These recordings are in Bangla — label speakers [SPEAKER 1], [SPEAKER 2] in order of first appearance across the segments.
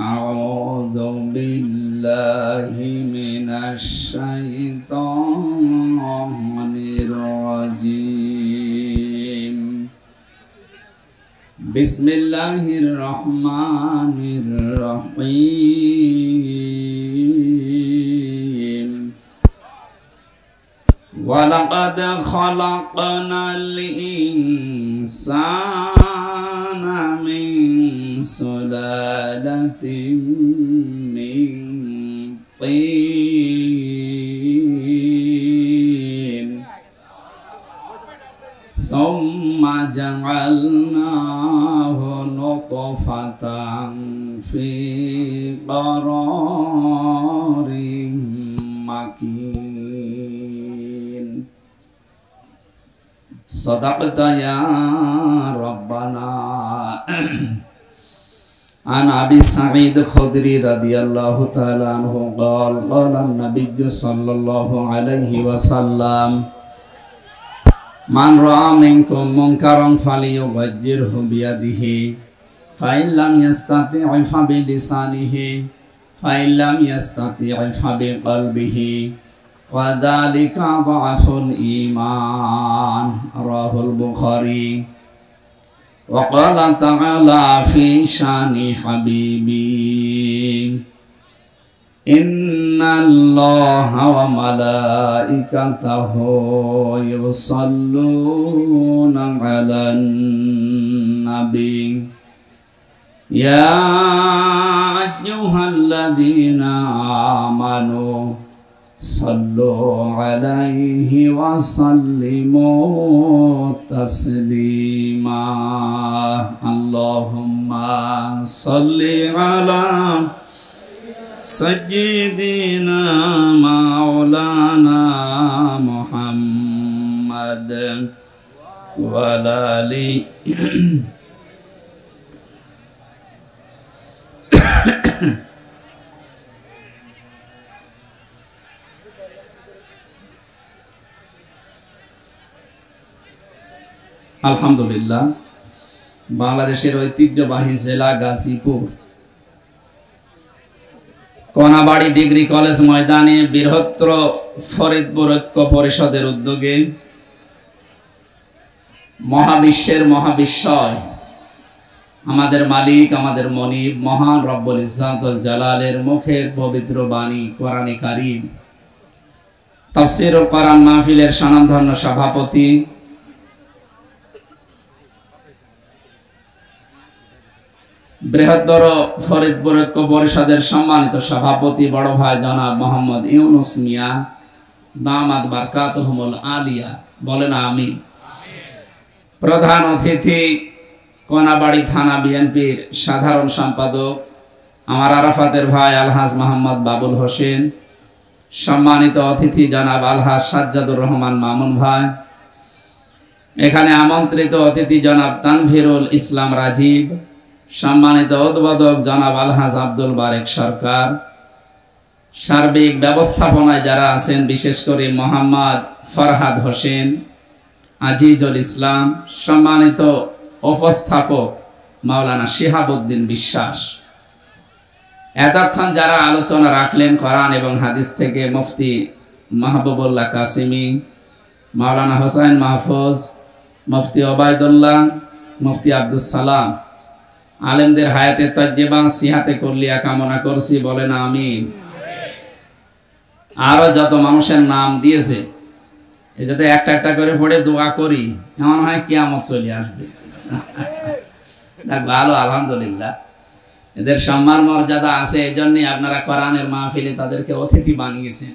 [SPEAKER 1] أعوذ بالله من الشيطان الرجيم بسم الله الرحمن الرحيم ولقد خلقنا الإنسان من سلالة من طين ثم جعلناه نطفة في قرار مكين صدقت يا ربنا عن أبي سعيد الخدري رضي الله تعالى عنه قال قال النبي صلى الله عليه وسلم من رأى منكم منكرا فليغيره بيده فإن لم يستطع فبلسانه فإن لم يستطع فبقلبه وذلك ضعف الإيمان رواه البخاري وقال تعالى في شان حبيبي إن الله وملائكته يصلون على النبي يا أيها الذين آمنوا صلوا عليه وسلموا تسليما اللهم صل على سيدنا مولانا محمد وعلى آله আলহামদুলিল্লাহ বাংলাদেশের ঐতিহ্যবাহী জেলা গাজীপুর কোনাবাড়ি ডিগ্রি কলেজ ময়দানে বৃহত্তর ফরিদপুর ঐক্য পরিষদের উদ্যোগে মহাবিশ্বের মহাবিশ্বয় আমাদের মালিক আমাদের মনিব মহান রব্বুল ইজ্জাতুল জালালের মুখের পবিত্র বাণী কোরআনে কারীম তাফসীরুল কোরআন মাহফিলের স্বনামধন্য সভাপতি বৃহত্তর ফরিদপুর ঐক্য পরিষদের সম্মানিত সভাপতি বড় ভাই জনাব মোহাম্মদ ইউনুস মিয়া দামাত বারকাতুহুমুল আলিয়া বলেন আমিন। প্রধান অতিথি কোনাবাড়ি থানা বিএনপির সাধারণ সম্পাদক আমার আরাফাতের ভাই আলহাজ মোহাম্মদ বাবুল হোসেন, সম্মানিত অতিথি জনাব আলহাজ সাজ্জাদুর রহমান মামুন ভাই, এখানে আমন্ত্রিত অতিথি জনাব তানভীরুল ইসলাম রাজীব, সম্মানিত উদ্বোধক জনাব আলহাজ আব্দুল বারেক সরকার, সার্বিক ব্যবস্থাপনায় যারা আছেন বিশেষ করে মোহাম্মদ ফরহাদ হোসেন, আজিজুল ইসলাম, সম্মানিত উপস্থাপক মাওলানা শিহাবুদ্দিন বিশ্বাস, এতক্ষণ যারা আলোচনা রাখলেন কোরআন এবং হাদিস থেকে মুফতি মাহবুবুল্লাহ কাসিমি, মাওলানা হোসেন মাহফুজ, মুফতি ওবায়দুল্লাহ, মুফতি আব্দুস সালাম, আলেমদের হায়াতে তাজ্জেবা সিহাতে কুল্লিয়া কামনা করছি বলেন আমিন। আরো যত মানুষের নাম দিয়েছে এই যাতে একটা একটা করে পড়ে দোয়া করি, এমন হয় কিয়ামত চলে আসবে। ভালো আলহামদুলিল্লাহ, এদের সম্মান মর্যাদা আছে, এই জন্যই আপনারা কোরআনের মাহফিলে তাদেরকে অতিথি বানিয়েছেন।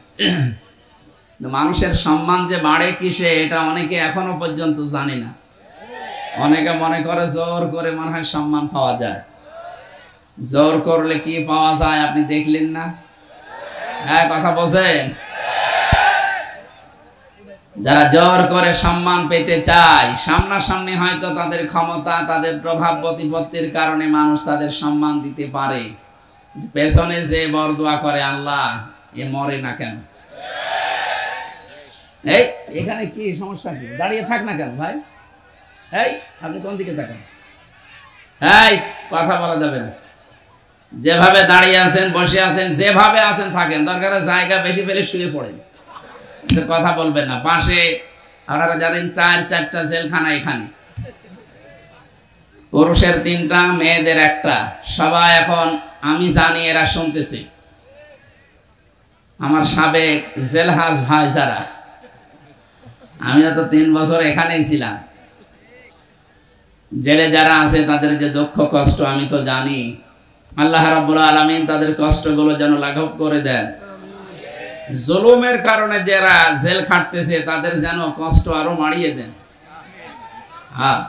[SPEAKER 1] মানুষের সম্মান যে বাড়ে কিসে এটা অনেকে এখনো পর্যন্ত জানে না। অনেকে মনে করে জোর করে মনে হয় সম্মান পাওয়া যায়। জোর করলে কি পাওয়া যায় আপনি দেখলেন না? হ্যাঁ, কথা বলছেন। যারা জোর করে সম্মান পেতে চায়, সামনাসামনি হয়তো তাদের ক্ষমতা তাদের প্রভাব প্রতিপত্তির কারণে মানুষ তাদের সম্মান দিতে পারে, পেছনে যে বরদোয়া করে আল্লাহ এ মরে না কেন? এই এখানে কি সমস্যা? কি দাঁড়িয়ে থাক না কেন ভাই? এই আপনি কোন দিকে তাকান? এই কথা বলা যাবে না। যেভাবে দাঁড়িয়ে আছেন, বসে আছেন, যেভাবে আছেন থাকেন, দরকার জায়গা বেশি পেলে শুয়ে পড়েন, কথা বলবেন না। পাশে আপনারা জানেন 4-4টা জেলখানা এখানে, পুরুষের 3টা, মেয়েদের 1টা। সবাই এখন আমি জানি এরা শুনতেছি, আমার সাবেক জেলহাজ ভাই যারা, আমি তো 3 বছর এখানেই ছিলাম, জেলে যারা আছে তাদের যে দুঃখ কষ্ট আমি তো জানি। আল্লাহ রাব্বুল আলামিন তাদের কষ্টগুলো যেন লাঘব করে দেন। জুলুমের কারণে যারা জেল খাটতেছে তাদের যেন কষ্ট আরো বাড়িয়ে দেন। হ্যাঁ,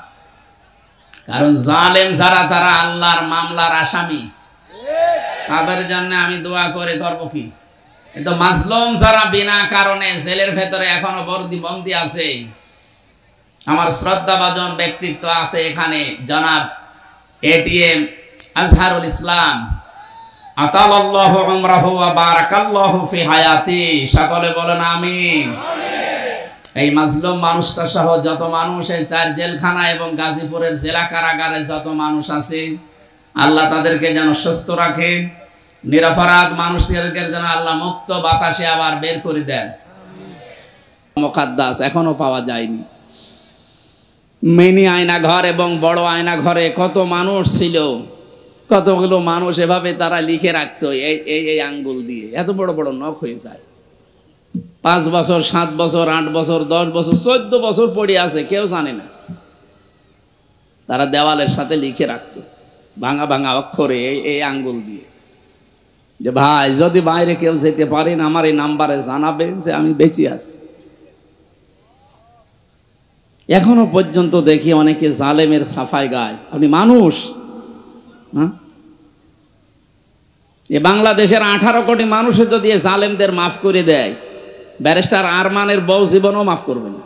[SPEAKER 1] কারণ জালেম যারা, তারা আল্লাহর মামলার আসামি, তাদের জন্য আমি দোয়া করে করব কি? কিন্তু মাজলুম যারা বিনা কারণে জেলের ভেতরে এখনো বন্দি আছে, আমার শ্রদ্ধাভাজন ব্যক্তিত্ব আছে এখানে, জনাব এটিএম আজহারুল ইসলাম, আতালাল্লাহু উমরাহু ওয়া বারাকাল্লাহু ফি হায়াতি, সকলে বলেন আমিন। এই মাজলুম মানুষটা সহ যত মানুষ এই 4 জেলখানা এবং গাজীপুরের জেলা কারাগারে যত মানুষ আছে, আল্লাহ তাদেরকে যেন সুস্থ রাখে, নিরপরাধ মানুষদেরকে যেন আল্লাহ মুক্ত বাতাসে আবার বের করে দেন। মুকাদ্দাস এখনো পাওয়া যায়নি। মিনি আয়না ঘর এবং বড় আয়না ঘরে কত মানুষ ছিল, কতগুলো মানুষ এভাবে তারা লিখে রাখতো এই আঙ্গুল দিয়ে, এত বড় বড় নখ হয়ে যায়। 5 বছর, 7 বছর, 8 বছর, 10 বছর, 14 বছর পড়ে আছে, কেউ জানে না। তারা দেওয়ালের সাথে লিখে রাখতো ভাঙা ভাঙা অক্ষরে এই আঙ্গুল দিয়ে, যে ভাই যদি বাইরে কেউ যেতে পারেন আমার এই নাম্বারে জানাবেন যে আমি বেঁচে আছি। এখনো পর্যন্ত দেখি অনেকে জালেমের সাফাই গায়। আপনি মানুষ, হ্যাঁ, এ বাংলাদেশের 18 কোটি মানুষের যদি জালেমদের মাফ করে দেয়, ব্যারিস্টার আরমানের বউ জীবনও মাফ করবে না।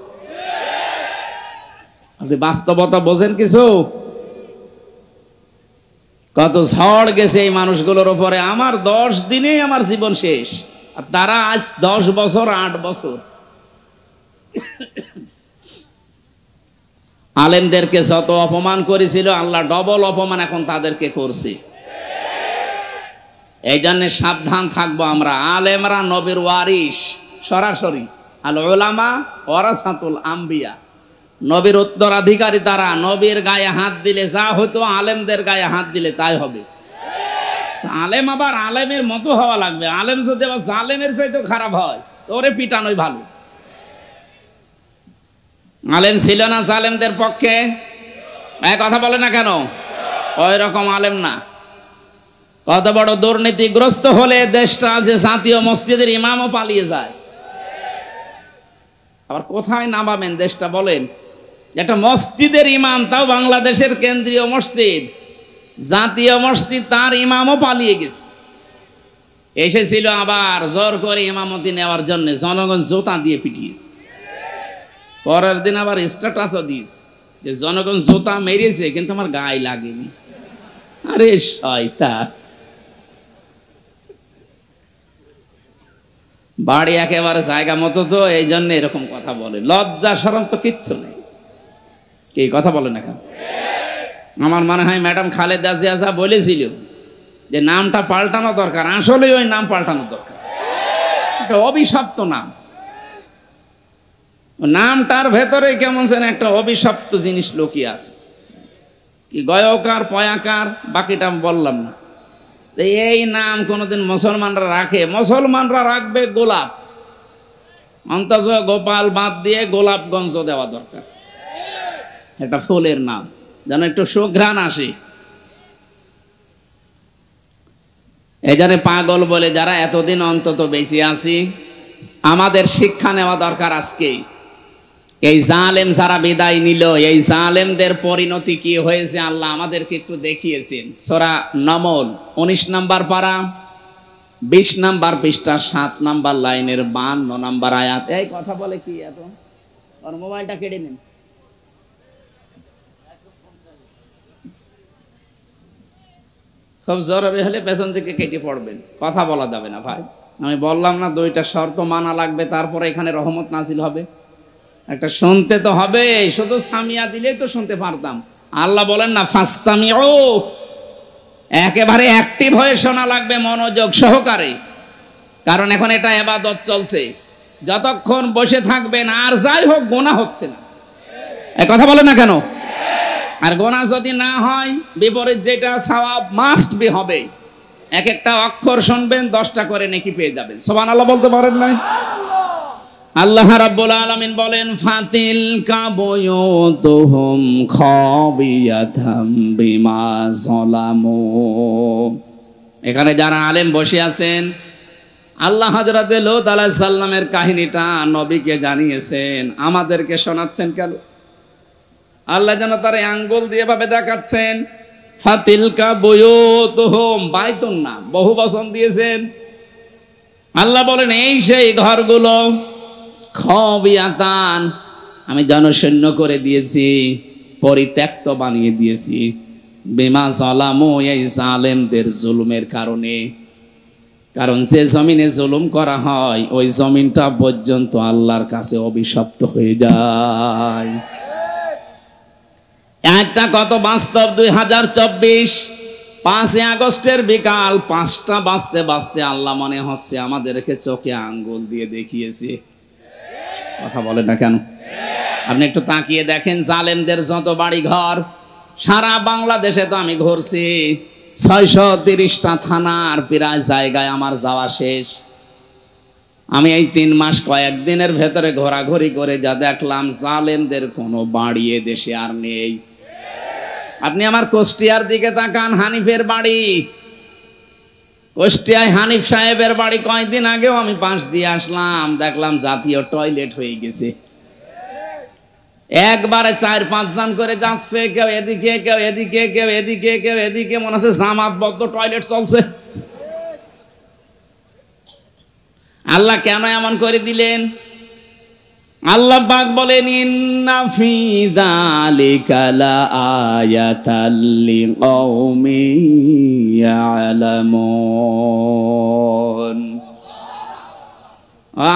[SPEAKER 1] আপনি বাস্তবতা বোঝেন কিছু? কত ঝড় গেছে এই মানুষগুলোর উপরে। আমার 10 দিনেই আমার জীবন শেষ, আর তারা আজ 10 বছর 8 বছর। আলেমদেরকে যত অপমান করেছিল, আল্লাহ ডবল অপমান এখন তাদেরকে করছে। এই জন্য সাবধান থাকবো আমরা। আলেমরা নবীর ওয়ারিস, সরাসরি আল উলামা ওয়ারাসাতুল আম্বিয়া, নবীর উত্তরাধিকারী তারা। নবীর গায়ে হাত দিলে যা হতো, আলেমদের গায়ে হাত দিলে তাই হবে। আলেম আবার আলেমের মতো হওয়া লাগবে। আলেম যদি আবার জালেমের চাইতেও খারাপ হয়, তো ওরে পিটানোই ভালো। আলেম ছিল না জালেমদের পক্ষে? কথা বলে না কেন? ওই রকম আলেম না। কত বড় দুর্নীতিগ্রস্ত হলে দেশটা যে জাতীয় মসজিদের ইমামও পালিয়ে যায়। আবার কোথায় নামাবেন দেশটা বলেন? একটা মসজিদের ইমাম, তাও বাংলাদেশের কেন্দ্রীয় মসজিদ, জাতীয় মসজিদ, তার ইমামও পালিয়ে গেছে। এসেছিল আবার জোর করে ইমামতি নেওয়ার জন্য, জনগণ জোতা দিয়ে পিটিয়েছে। পরের দিন আবার স্ট্যাটাসও দিয়েছে যে জনগণ জোতা মেরেছে কিন্তু আমার গায়ে লাগেনি। আরে শয়তান, বাড়ি একেবারে জায়গা মতো তো, এই জন্য এরকম কথা বলে। লজ্জা শরম তো কিচ্ছু নেই। কি কথা বলে না কেন? আমার মনে হয় ম্যাডাম খালেদা জিয়া যা বলেছিল যে নামটা পাল্টানো দরকার, আসলে ওই নাম পাল্টানো দরকার। একটা অভিশপ্ত নাম, নামটার ভেতরে কেমন যেন একটা অভিশপ্ত জিনিস লুকিয়ে আছে। কি গয়কার পয়াকার বাকিটা বললাম না। এই নাম কোনোদিন মুসলমানরা রাখে? মুসলমানরা রাখবে গোলাপ, অন্তত গোপাল বাদ দিয়ে গোলাপগঞ্জ দেওয়া দরকার। একটা ফুলের নাম যেন একটু সুঘ্রাণ আসে। এই জন্য পাগল বলে যারা এতদিন অন্তত বেঁচে আছি, আমাদের শিক্ষা নেওয়া দরকার আজকেই। এই জালেম যারা বিদায় নিল, এই জালেমদের পরিণতি কি হয়েছে আল্লাহ আমাদেরকে একটু দেখিয়েছেন। সূরা নমল 19 নম্বর পারা 20 নম্বর পৃষ্ঠা 7 নম্বর লাইনের 52 নম্বর আয়াত। এই কথা বলে কি এত? আর মোবাইলটা কেটে নিন। খুব জরুরি হলে পেছন থেকে কেটে পড়বেন, কথা বলা যাবে না ভাই। আমি বললাম না 2টা শর্ত মানা লাগবে, তারপরে এখানে রহমত নাজিল হবে। একটা শুনতে তো হবে, শুধু সামিয়া দিলেই তো শুনতে পারতাম। আল্লাহ বলেন না ফাস্তামিউ, একেবারে অ্যাক্টিভ হয়ে শোনা লাগবে, মনোযোগ সহকারে, কারণ এখন এটা ইবাদত চলছে। যতক্ষণ বসে থাকবেন আর যাই হোক গুনাহ হচ্ছে না, এই কথা বলে না কেন? আর গুনাহ যদি না হয় বিপরীত যেটা সওয়াব মাস্ট বি হবে। এক একটা অক্ষর শুনবেন 10টা করে নেকি পেয়ে যাবেন। সুবহানাল্লাহ বলতে পারেন না? আল্লাহ রাব্বুল আলামিন বলেন ফাতিলকা বুয়ুতুহুম খাবিয়াতাম বিমা যালামু। এখানে যারা আলেম বসে আছেন, আল্লাহ হযরত লূত আলাইহিস সালামের কাহিনীটা নবীকে জানিয়েছেন, আমাদেরকে শোনাচ্ছেন কেন? আল্লাহ যেন তার আঙ্গুল দিয়ে ভাবে দেখাচ্ছেন। ফাতিলকা বুয়ুতুহুম, বাইতুন না, বহু বচন দিয়েছেন। আল্লাহ বলেন এই সেই ঘরগুলো, খাবিয়াতান, আমি জনশূন্য করে দিয়েছি, পরিত্যক্ত বানিয়ে দিয়েছি, বিমা যালামু, এই জালেমদের জুলুমের কারণে। কারণ যে জমিনে জুলুম করা হয় ওই জমিনটা পর্যন্ত আল্লাহর কাছে অভিশপ্ত হয়ে যায়। একটা কত বাস্তব, 2024 5 আগস্টের বিকাল 5টা বাজতে বাজতে আল্লাহ মনে হচ্ছে আমাদেরকে চোখে আঙ্গুল দিয়ে দেখিয়েছে। কথা বলেন না কেন? আপনি একটু তাকিয়ে দেখেন, জালেমদের যত বাড়ি ঘর সারা বাংলাদেশে তো আমি ঘুরছি, 630টা থানার প্রায় জায়গায় আমার যাওয়া শেষ। আমি এই 3 মাস কয়েকদিনের ভেতরে ঘোরাঘুরি করে যা দেখলাম, জালেমদের কোনো বাড়ি এ দেশে আর নেই। আপনি আমার কুষ্টিয়ার দিকে তাকান, হানিফের বাড়ি, কুষ্টিয়ায় হানিফ সাহেবের বাড়ি কয়েকদিন আগেও আমি পাশ দিয়ে আসলাম, দেখলাম জাতীয় টয়লেট হয়ে গেছে। একবারে 4-5 জন করে যাচ্ছে, কেউ এদিকে কেউ এদিকে কেউ এদিকে কেউ এদিকে, মনে হচ্ছে জামাতবদ্ধ টয়লেট চলছে। আল্লাহ কেন এমন করে দিলেন? আল্লাহ পাক বলেন ইন্না ফি যালিকা লাআয়াতাল লিকাউমিন ইয়ালামুন।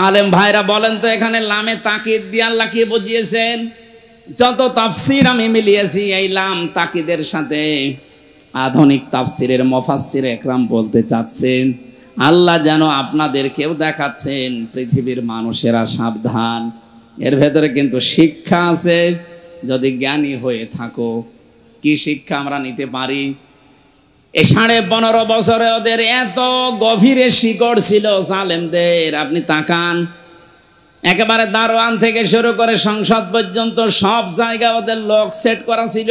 [SPEAKER 1] আলেম ভাইরা বলেন তো, এখানে লামে তাকিদ দিয়ে আল্লাহ কি বুঝিয়েছেন? যত তাফসীর আমি মিলিয়েছি এই লাম তাকিদের সাথে, আধুনিক তাফসীরের মুফাসসির একরাম বলতে চাচ্ছেন আল্লাহ যেন আপনাদেরকেও দেখাচ্ছেন পৃথিবীর মানুষেরা সাবধান, এর ভেতরে কিন্তু শিক্ষা আছে যদি জ্ঞানী হয়ে থাকো। কি শিক্ষা আমরা নিতে পারি? এই 15.5 বছরে ওদের এত গভীরে শিকড় ছিল জালেমদের। আপনি তাকান, একেবারে দারোয়ান থেকে শুরু করে সংসদ পর্যন্ত সব জায়গায় ওদের লোক সেট করা ছিল,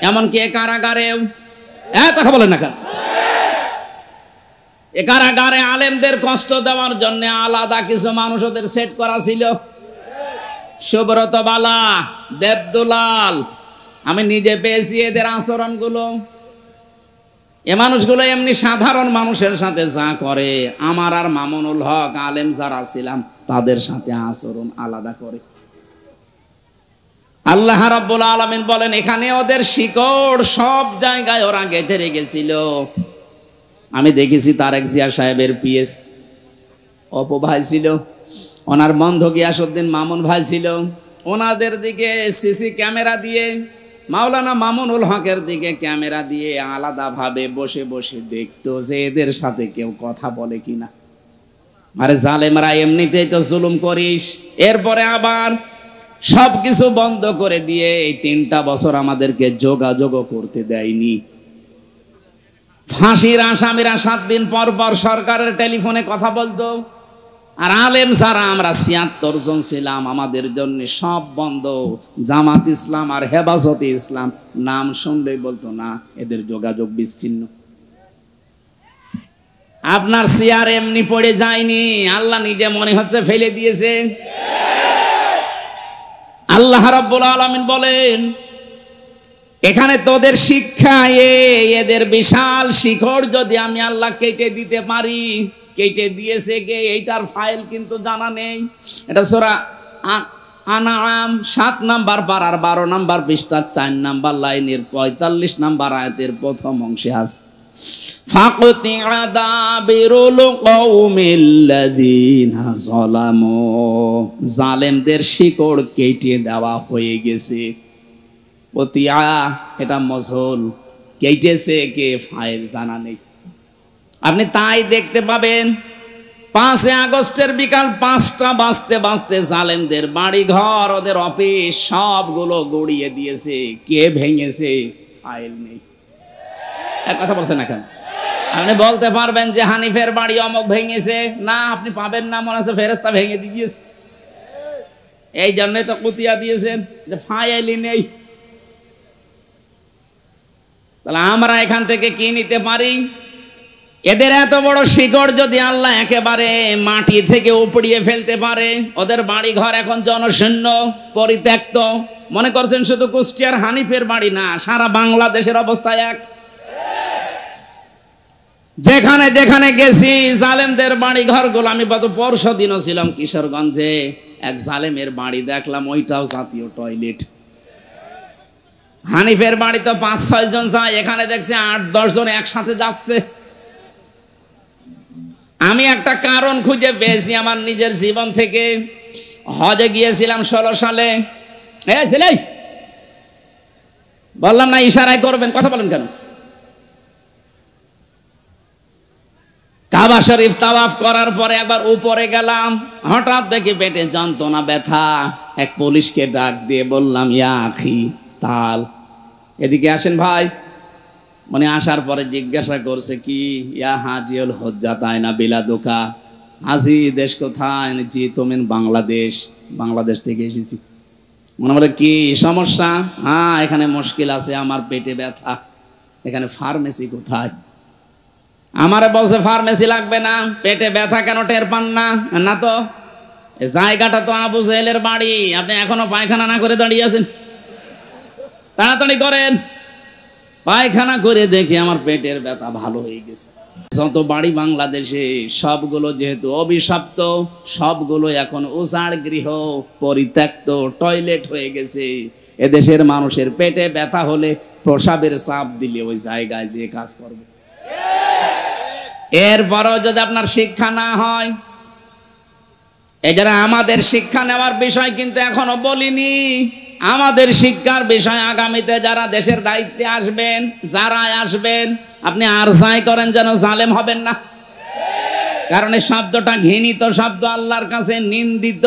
[SPEAKER 1] এমনকি কারাগারেও। কথা বলেন না কেন? এ কারাগারে আলেমদের কষ্ট দেওয়ার জন্য আলাদা কিছু মানুষ ওদের সেট করা ছিল। সুব্রত বালা, দেবদুলাল, আমি নিজে পেয়েছি এদের আচরণগুলো। এ মানুষগুলো এমনি সাধারণ মানুষের সাথে যা করে, আমার আর মামুনুল হক আলেম যারা ছিলাম তাদের সাথে আচরণ আলাদা করে। আল্লাহ রাব্বুল আলামিন বলেন এখানে ওদের শিকড় সব জায়গায় ওরা গেঁথে রেখেছিল। আমি দেখেছি তারেক জিয়া সাহেবের পিএস অপু ভাই ছিল, ওনার বন্ধু গিয়াসউদ্দিন মামুন ভাই ছিল, ওনাদের দিকে সিসি ক্যামেরা দিয়ে, মাওলানা মামুনুল হকের দিকে ক্যামেরা দিয়ে আলাদাভাবে বসে বসে দেখতো যে এদের সাথে কেউ কথা বলে কিনা। আরে জালেমরা এমনিতেই তো জুলুম করিস, এরপরে আবার সবকিছু বন্ধ করে দিয়ে এই 3টা বছর আমাদেরকে যোগাযোগ করতে দেয়নি। ফাঁসির আসামিরা 7 দিন পর পর সরকারের টেলিফোনে কথা বলতো, আর আলেম যারা আমরা 76 জন ছিলাম আমাদের জন্য সব বন্ধ। জামাত ইসলাম আর হেফাজতে ইসলাম নাম শুনলেই বলতো না, এদের যোগাযোগ বিচ্ছিন্ন। আপনার চেয়ার এমনি পড়ে যায়নি, আল্লাহ নিজে মনে হচ্ছে ফেলে দিয়েছে। আল্লাহ রাব্বুল আলামিন বলেন এখানে তোদের শিক্ষা, এদের বিশাল শিকড় যদি আমি আল্লাহ কেটে দিতে পারি, কেটে দিয়েছে কে এইটার ফাইল কিন্তু জানা নেই। এটা সূরা আনআম 7 নাম্বার পারার 12 নাম্বার পৃষ্ঠা 4 নাম্বার লাইনের 45 নাম্বার আয়াতের প্রথম অংশে আছে ফাকতিআ দাবিরুল কওমিল্লাযিনা যালামু, জালেমদের শিকড় কেটে দেওয়া হয়ে গেছে। কতিয়া এটা মজহুল, কেটেছে কে ফাইল জানা নেই। আপনি তাই দেখতে পাবেন 5 আগস্টের বিকাল 5টা বাজতে বাজতে জালেমদের বাড়ি ঘর, ওদের অফিস সবগুলো গড়িয়ে দিয়েছে। কে ভেঙেছে? ফাইল নেই। এক কথা বলছেন না কেন? আপনি বলতে পারবেন যে হানিফের বাড়ি অমুক ভেঙেছে? না, আপনি পাবেন না। মনে হচ্ছে ফেরেশতা ভেঙে দিয়েছে। এই জন্যই তো কুতিয়া দিয়েছেন যে ফাইলই নেই। তাহলে আমরা এখান থেকে কি নিতে পারি? এদের এত বড় শিকড় যদি আল্লাহ একেবারে মাটি থেকে উপড়িয়ে ফেলতে পারে, ওদের বাড়ি ঘর এখন জনশূন্য, পরিত্যক্ত। মনে করছেন শুধু কুষ্টিয়ার হানিফের বাড়ি না, সারা বাংলাদেশের অবস্থা এক। যেখানে যেখানে গেছি জালেমদের বাড়ি ঘরগুলো, আমি গত পরশু দিনও ছিলাম কিশোরগঞ্জে, এক জালেমের বাড়ি দেখলাম, ওইটাও জাতীয় টয়লেট। হানিফের বাড়ি তো 5-6 জন যায়, এখানে দেখছি 8-10 জন একসাথে যাচ্ছে। আমি একটা কারণ খুঁজে পেয়েছি আমার নিজের জীবন থেকে। হজে গিয়েছিলাম 16 সালে। বললাম না ইশারায় করবেন, কথা বলেন কেন? কাবা শরীফ তাওয়াফ করার পরে একবার উপরে গেলাম, হঠাৎ দেখি পেটে যন্ত্রণা, ব্যথা। এক পুলিশকে ডাক দিয়ে বললাম, ইয়া আখি তাল, এদিকে আসেন ভাই। মানে আসার পরে জিজ্ঞাসা করছে কি, ইয়া হাজিউল হজ্জাত আয়না বিলাদুকা, হাজি দেশ কোথায়? জি তুমিন বাংলাদেশ। বাংলাদেশ থেকে এসেছি। মনে বলে কি সমস্যা? হ্যাঁ এখানে মুশকিল আছে, আমার পেটে ব্যথা। এখানে ফার্মেসি কোথায়? আমারে বলছে ফার্মেসি লাগবে না, পেটে ব্যথা কেন টের পান না? না তো জায়গাটা তো আবু জেহেলের বাড়ি, আপনি এখনো পায়খানা না করে দাঁড়িয়ে আছেন, তাড়াতাড়ি করেন। পায়খানা করে দেখি আমার পেটের ব্যথা ভালো হয়ে গেছে। যত বাড়ি বাংলাদেশে সবগুলো যেহেতু অভিশপ্ত, সবগুলো এখন উজাড় গৃহ, পরিত্যক্ত টয়লেট হয়ে গেছে। এদেশের মানুষের পেটে ব্যথা হলে প্রসাবের চাপ দিলে ওই জায়গায় যে কাজ করবে। এরপরও যদি আপনার শিক্ষা না হয়, এই যারা আমাদের শিক্ষা নেওয়ার বিষয় কিন্তু এখনো বলিনি। আমাদের শিক্ষার বিষয় আগামীতে যারা দেশের দায়িত্বে আসবেন, যারা আসবেন, আপনি আর যাই করেন যেন জালেম হবেন না। কারণ এই শব্দটা ঘৃণিত শব্দ, আল্লাহর কাছে নিন্দিত।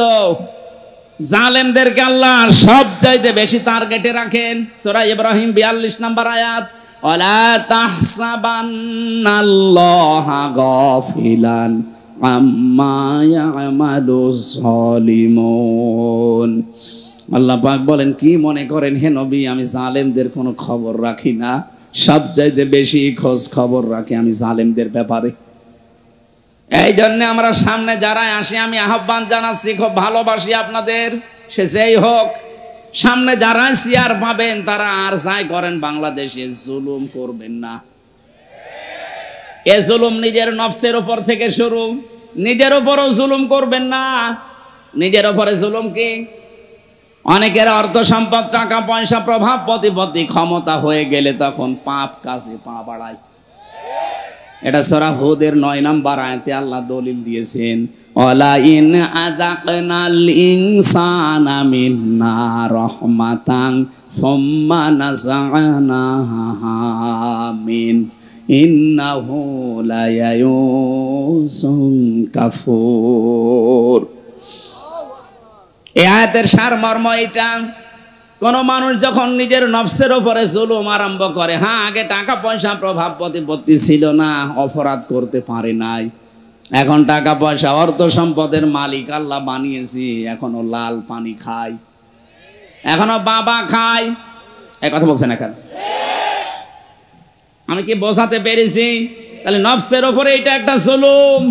[SPEAKER 1] জালেমদেরকে আল্লাহ সব চাইতে বেশি টার্গেটে রাখেন। সূরা ইব্রাহিম 42 নম্বর আয়াত, ওয়ালা তাহসাবান্নাল্লাহা গাফিলান আম্মা ইয়ামালুজ জালিমুন। আল্লাহ পাক বলেন, কি মনে করেন হে নবী আমি জালেমদের কোনো খবর রাখি না? সবচাইতে বেশি খোঁজ খবর রাখি আমি জালেমদের ব্যাপারে। এই জন্য আমরা সামনে যারা আসি আমি আহ্বান জানাচ্ছি, খুব ভালোবাসি আপনাদের, সে যেই হোক, সামনে যারা চেয়ার পাবেন তারা আর যাই করেন বাংলাদেশে জুলুম করবেন না। এ জুলুম নিজের নফসের উপর থেকে শুরু, নিজের উপরও জুলুম করবেন না। নিজের উপরে জুলুম কি? অনেকের অর্থ সম্পদ, টাকা পয়সা, প্রভাব প্রতিপত্তি, ক্ষমতা হয়ে গেলে তখন পাপ কাজে পা বাড়ায়। এটা সূরা হুদের 9 নম্বর আয়াতে আল্লাহ দলিল দিয়েছেন, ওয়ালা ইন আযাকনাল ইনসানা মিন্না রাহমাতান সুম্মা নাযা'নাহা মিন ইন্নাহু লায়ায়ুসুন কাফুর। এই আয়াতের সারমর্ম এটা, কোন মানুষ যখন নিজের নফসের উপরে জুলুম আরম্ভ করে, হ্যাঁ আগে টাকা পয়সা, প্রভাব প্রতিপত্তি ছিল না, অপরাধ করতে পারে নাই, এখন টাকা পয়সা, অর্থ সম্পদের মালিক আল্লাহ বানিয়েছি, এখনো লাল পানি খায়, এখনো বাবা খায়। এই কথা বলছেন এখন? আমি কি বোঝাতে পেরেছি? তাহলে নফসের উপরে এটা একটা জুলুম।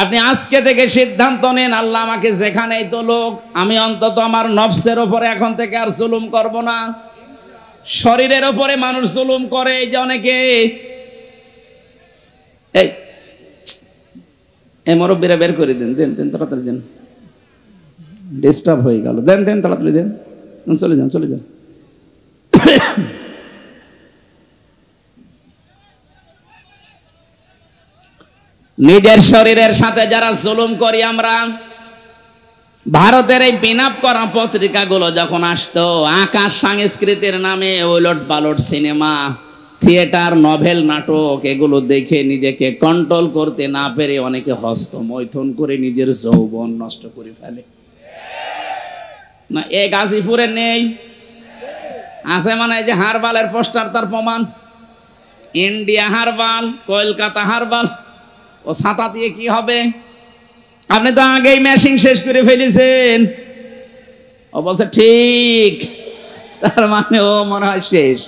[SPEAKER 1] আপনি আজকে থেকে সিদ্ধান্ত নেন, আল্লাহ আমাকে যেখানেই তোলুক, আমি অন্তত আমার নফসের উপরে এখন থেকে আর জুলুম করব না। শরীরের উপরে মানুষ জুলুম করে, এই যে অনেকে, এই মুরব্বীরা বের করে দেন, দেন দেন তাড়াতাড়ি দেন, ডিস্টার্ব হয়ে গেল, দেন দেন তাড়াতাড়ি দেন, চলে যান চলে যান। নিজের শরীরের সাথে যারা জুলুম করি আমরা, ভারতের এই পিনআপ করা পত্রিকাগুলো যখন আসতো, আকাশ সংস্কৃতির নামে ওলট পালট সিনেমা, থিয়েটার, নভেল, নাটক এগুলো দেখে নিজেকে কন্ট্রোল করতে না পেরে অনেকে হস্তমৈথুন করে নিজের যৌবন নষ্ট করে ফেলে। না এ গাজীপুরে নেই? আছে মানে এই যে হারবালের পোস্টার, তার প্রমাণ। India herbal, Kolkata herbal. ও ছাতা দিয়ে কি হবে? আপনি তো আগেই ম্যাশিং শেষ করে ফেলেছেন। ও বলছে ঠিক, তার মানে ও মনে হয় শেষ।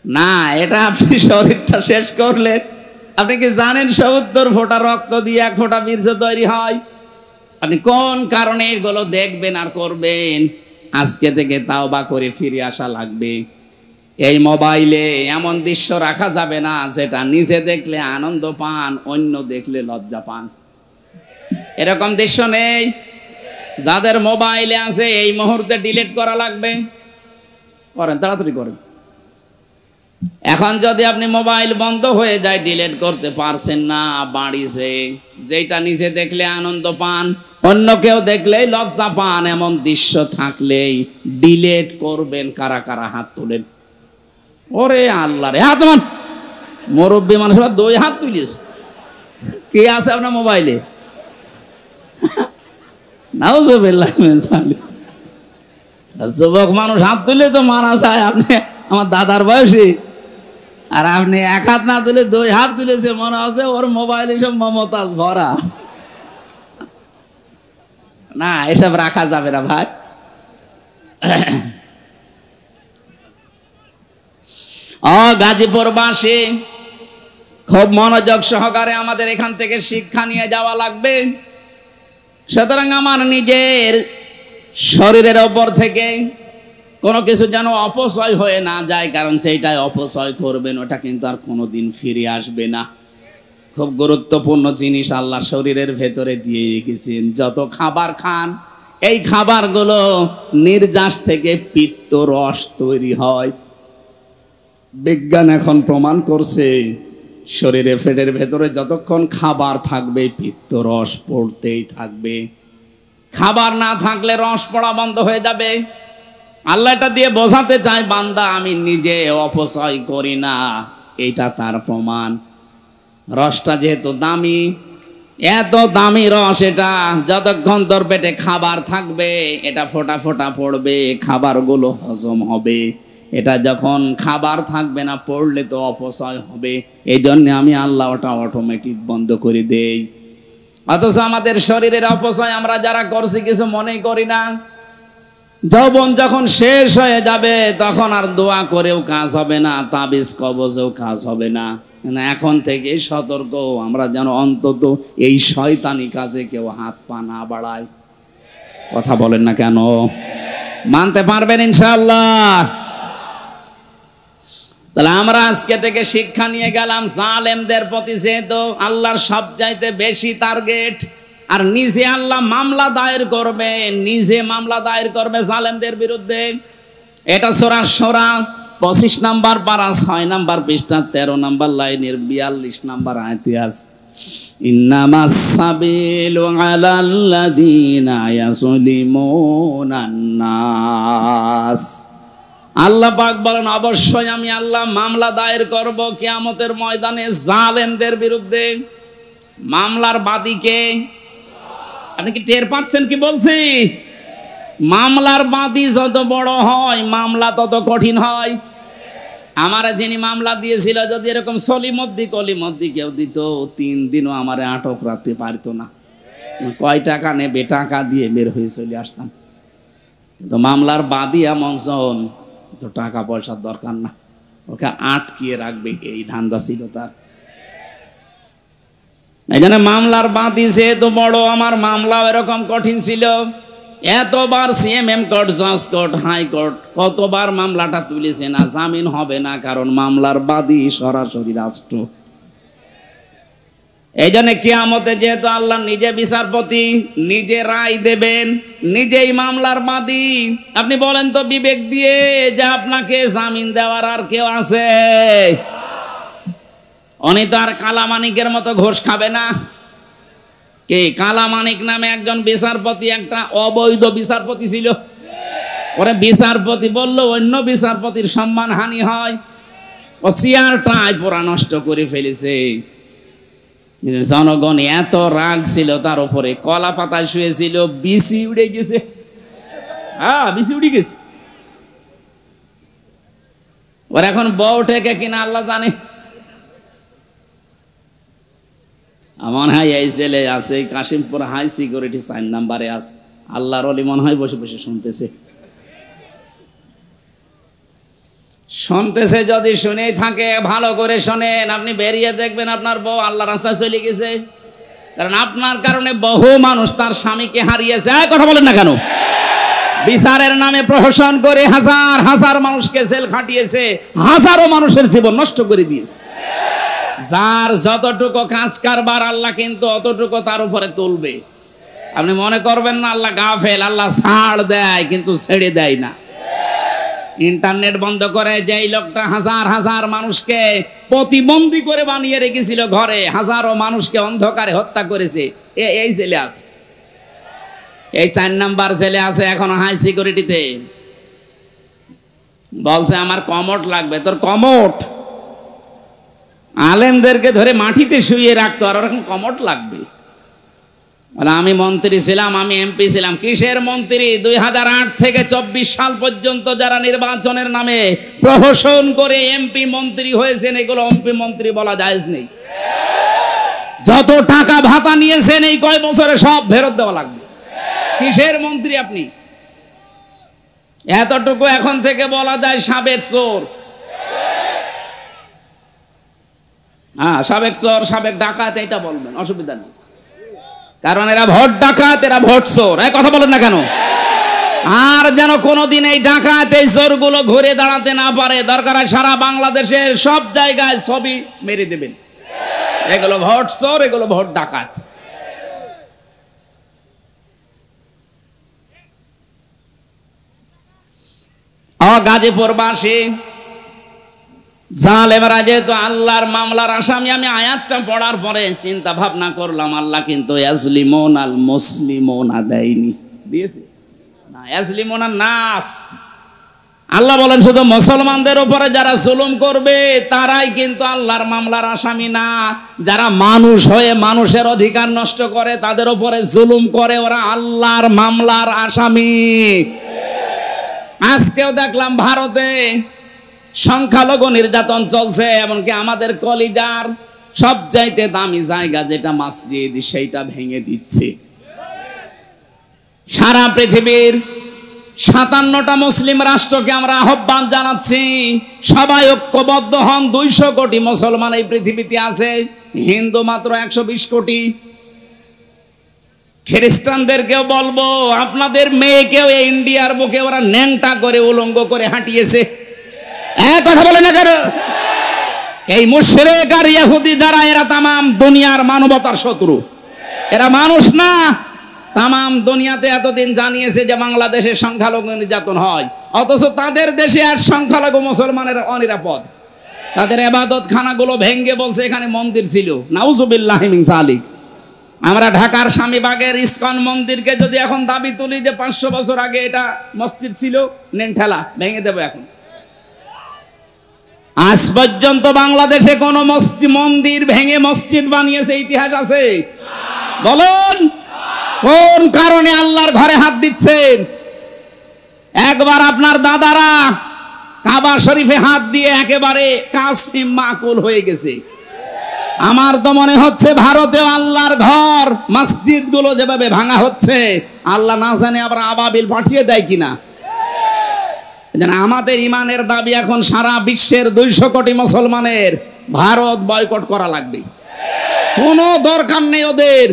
[SPEAKER 1] না, এটা আপনি শরীরটা শেষ করলেন। আপনি কি জানেন ৭০ ফোঁটা রক্ত দিয়ে ১ ফোঁটা বীর্য তৈরি হয়? আপনি কোন কারণে এগুলো দেখবেন আর করবেন? আজকে থেকে তাওবা করে ফিরে আসা লাগবে। এই মোবাইলে এমন দৃশ্য রাখা যাবে না যেটা নিজে দেখলে আনন্দ পান, অন্য দেখলে লজ্জা পান। এরকম দৃশ্য নেই। যাদের মোবাইলে আছে এই মুহূর্তে ডিলিট করা লাগবে। করেন, তাড়াতাড়ি করেন। এখন যদি আপনি মোবাইল বন্ধ হয়ে যায়, ডিলিট করতে পারছেন না, বাড়িছে, যেটা নিজে দেখলে আনন্দ পান, অন্য কেউ দেখলেই লজ্জা পান, এমন দৃশ্য থাকলেই ডিলিট করবেন। কারা কারা হাত তোলেন? ওরে আল্লাহ রে, হাত মান। মুরব্বী মানুষ 2 হাত তুলিয়েছে। কে আছে আপনার মোবাইলে? নাউজুবিল্লাহ মিন যালিক। যুবক মানুষ হাত তুলে তো মারা যায়। আপনি আমার দাদার বয়সী, আর আপনি 1 হাত না তুলে 2 হাত তুলেছে, মনে আছে ওর মোবাইলে সব মমতাজ ভরা। না, এসব রাখা যাবে না ভাই। গাজীপুরবাসী খুব মনোযোগ সহকারে আমাদের এখান থেকে শিক্ষা নিয়ে যাওয়া লাগবে। সুতরাং আমার নিজের শরীরের ওপর থেকে কোনো কিছু যেন অপচয় হয়ে না যায়, কারণ সেইটাই অপচয় করবেন, ওটা কিন্তু আর কোনোদিন ফিরে আসবে না। খুব গুরুত্বপূর্ণ জিনিস আল্লাহ শরীরের ভেতরে দিয়ে রেখেছেন। যত খাবার খান, এই খাবারগুলো নির্যাস থেকে পিত্ত রস তৈরি হয়। বিজ্ঞান এখন প্রমাণ করছে শরীরে, পেটের ভেতরে যতক্ষণ খাবার থাকবে পিত্ত রস পড়তেই থাকবে। খাবার না থাকলে রস পড়া বন্ধ হয়ে যাবে। আল্লাহ এটা দিয়ে বোঝাতে চায়, বান্দা আমি নিজে অপচয় করি না, এটা তার প্রমাণ। রসটা যেহেতু দামি, এত দামি রস, এটা যতক্ষণ তোর পেটে খাবার থাকবে এটা ফোঁটা ফোঁটা পড়বে, খাবারগুলো হজম হবে। এটা যখন খাবার থাকবে না, পড়লে তো অপচয় হবে। এই জন্য আমি আল্লাহ ওটা অটোমেটিক বন্ধ করে দেই। অথচ আমাদের শরীরের অপচয় আমরা যারা করছি কিছু মনেই করি না। যৌবন যখন শেষ হয়ে যাবে তখন আর দোয়া করেও কাজ হবে না, তাবিজ কবজেও কাজ হবে না। এখন থেকে সতর্ক, আমরা যেন অন্তত এই শয়তানি কাজে কেউ হাত পা না বাড়ায়। কথা বলেন না কেন? মানতে পারবেন ইনশাআল্লাহ? তাহলে আমরা আজকে থেকে শিক্ষা নিয়ে গেলাম, জালেমদের প্রতি যেহেতু আল্লাহর সবচাইতে বেশি টার্গেট, আর নিজে আল্লাহ মামলা দায়ের করবে, নিজে মামলা দায়ের করবে জালেমদের বিরুদ্ধে। এটা সূরা শুরা 25 নম্বর পারা 6 নম্বর পৃষ্ঠা 13 নম্বর লাইনের 42 নম্বর আয়াতে আছে, ইন্নামাস সাবিলু আলাল্লাযীনা ইয়াযলিমুনান নাস। আল্লাহ পাক বলেন, অবশ্যই আমি আল্লাহ মামলা দায়ের করব কিয়ামতের ময়দানে জালেমদের বিরুদ্ধে। মামলার বাদীকে আপনি কি টের পাচ্ছেন কি বলছি? মামলার বাদী যত বড় হয় মামলা তত কঠিন হয়। আমারে যিনি মামলা দিয়েছিল যদি এরকম সলিমদ্দি কলিমদ্দি কেউ দিত, 3 দিনও আমারে আটক রাখতে পারতো না। কয় টাকা নেবে, টাকা দিয়ে বের হয়ে চলে আসতাম। কিন্তু মামলার বাদী এমন তো টাকা পয়সার দরকার না, ওকে আটকিয়ে রাখবে, এই ধান্দা ছিল তার। এই জন্য মামলার বাদী যেহেতু বড়, আমার মামলাও এরকম কঠিন ছিল। এতবার সিএমএম কোর্ট, জজ কোর্ট, হাইকোর্ট কতবার মামলাটা তুলেছে না, জামিন হবে না, কারণ মামলার বাদী সরাসরি রাষ্ট্র। এই জন্য কিয়ামতে যেহেতু আল্লাহ নিজে বিচারপতি, নিজে রায় দেবেন, নিজেই মামলার বাদী। আপনি বলেন তো বিবেক দিয়ে যে আপনাকে জামিন দেওয়ার আর কেউ আছে? উনি তো আর কালামানিকের মতো ঘোষ খাবে না। কে কালামানিক নামে একজন বিচারপতি, একটা অবৈধ বিচারপতি ছিল। ওরা বিচারপতি বললো অন্য বিচারপতির সম্মান হানি হয়, ও চেয়ারটাই পুরা নষ্ট করে ফেলেছে। জনগণ এত রাগ ছিল তার উপরে, কলা পাতায় শুয়েছিল, বিসি উড়ে গেছে। হ্যাঁ, বিসি উড়ে গেছে। ওর এখন বউ ঠেকে কিনা আল্লাহ জানে। আমার হয় এই ছেলে আছে কাশিমপুর হাই সিকিউরিটি 4 নম্বরে আছে, আল্লাহর ওলি মনে হয় বসে বসে শুনতেছে। শুনতেছে যদি শুনেই থাকে ভালো করে শোনেন, আপনি বেরিয়ে দেখবেন আপনার বউ আল্লাহর রাস্তায় চলে গেছে। কারণ আপনার কারণে বহু মানুষ তার স্বামীকে হারিয়েছে। কথা বলেন না কেন? বিচারের নামে প্রহসন করে হাজার হাজার মানুষকে জেল খাটিয়েছে, হাজারো মানুষের জীবন নষ্ট করে দিয়েছে। যার যতটুকু কাজ কারবার আল্লাহ কিন্তু অতটুকু তার উপরে তুলবে। আপনি মনে করবেন না আল্লাহ গাফেল, আল্লাহ ছাড় দেয় কিন্তু ছেড়ে দেয় না। ইন্টারনেট বন্ধ করে যেই লোকটা হাজার হাজার মানুষকে প্রতিবন্ধী করে বানিয়ে রেখেছিল ঘরে, হাজারো মানুষকে অন্ধকারে হত্যা করেছে, এই জেলে আছে, এই 4 নাম্বার জেলে আছে এখন হাই সিকিউরিটিতে। বলছে আমার কমোট লাগবে। তোর কমোট? আলেমদেরকে ধরে মাটিতে শুইয়ে রাখতো, আর ওরকম কমোট লাগবে? আমি মন্ত্রী ছিলাম, আমি এমপি ছিলাম। কিসের মন্ত্রী? 2008 থেকে 24 সাল পর্যন্ত যারা নির্বাচনের নামে প্রহসন করে এমপি মন্ত্রী হয়েছেন, এগুলো এমপি মন্ত্রী বলা জায়েজ নেই। যত টাকা ভাতা নিয়েছেন এই কয় বছরে সব ফেরত দেওয়া লাগবে। কিসের মন্ত্রী আপনি? এতটুকু এখন থেকে বলা যায় সাবেক চোর। হ্যাঁ, সাবেক চোর, সাবেক ডাকাত, এটা বলবেন, অসুবিধা নেই। কারণ এরা ভোট ডাকাত, এরা ভোট চোর। কথা বলেন না কেন? আর যেন কোনোদিন এই ডাকাত এই চোরগুলো ঘুরে দাঁড়াতে না পারে, দরকার হয় সারা বাংলাদেশের সব জায়গায় ছবি মেরে দেবেন। এগুলো ভোট চোর, এগুলো ভোট ডাকাত। গাজীপুরবাসী জালেমরা যেহেতু আল্লাহর মামলার আসামি, আমি আয়াতটা পড়ার পরে চিন্তা ভাবনা করলাম, আল্লাহ কিন্তু ইয়াজলিমুন আল মুসলিমুনা দেয়নি, দিয়েছে না, ইয়াজলিমুন আন নাস। আল্লাহ বলেন শুধু মুসলমানদের উপরে যারা জুলুম করবে তারাই কিন্তু আল্লাহর মামলার আসামি না। যারা মানুষ হয়ে মানুষের অধিকার নষ্ট করে, তাদের উপরে জুলুম করে, ওরা আল্লাহর মামলার আসামি। আজকেও দেখলাম ভারতে সংখ্যালঘু নির্যাতন চলছে, এমনকি আমাদের কলিজার সবচাইতে দামি জায়গা যেটা মসজিদ, সেইটা ভেঙে দিচ্ছে। সারা পৃথিবীর 57টা মুসলিম রাষ্ট্রকে আমরা আহ্বান জানাচ্ছি, সবাই ঐক্যবদ্ধ হন। 200 কোটি মুসলমান এই পৃথিবীতে আছে, হিন্দু মাত্র 120 কোটি। খ্রিস্টানদেরকেও বলবো, আপনাদের মেয়েকেও ইন্ডিয়ার বুকে ওরা ন্যাংটা করে উলঙ্গ করে হাঁটিয়েছে। কথা বলে না কেন? এই মুশরিক আর ইহুদি যারা, এরা তামাম দুনিয়ার মানবতার শত্রু। এরা মানুষ না, তামাম দুনিয়াতে এতদিন জানিয়েছে যে বাংলাদেশে সংখ্যালঘু নির্যাতন হয়, অথচ তাদের দেশে আর সংখ্যালঘু মুসলমানের অনিরাপদ। তাদের ইবাদত খানাগুলো ভেঙ্গে বলছে এখানে মন্দির ছিল। নাউজুবিল্লাহি মিন যালিক। আমরা ঢাকার স্বামীবাগের ইসকন মন্দিরকে যদি এখন দাবি তুলি যে 500 বছর আগে এটা মসজিদ ছিল, নেন ঠেলা, ভেঙে দেবো। এখন আজ পর্যন্ত বাংলাদেশে কোন মন্দির ভেঙে মসজিদ বানিয়েছে ইতিহাস আছে? বলেন কোন কারণে আল্লাহর ঘরে হাত দিচ্ছেন? একবার আপনার দাদারা কাবা শরীফে হাত দিয়ে একেবারে কাসমিম মাকুল হয়ে গেছে। আমার তো মনে হচ্ছে ভারতেও আল্লাহর ঘর মসজিদ গুলো যেভাবে ভাঙা হচ্ছে, আল্লাহ না জানে আবার আবাবিল পাঠিয়ে দেয় কিনা। আমাদের ইমানের দাবি এখন সারা বিশ্বের 200 কোটি মুসলমানের ভারত বয়কট করা লাগবে। কোনো দরকার নেই ওদের।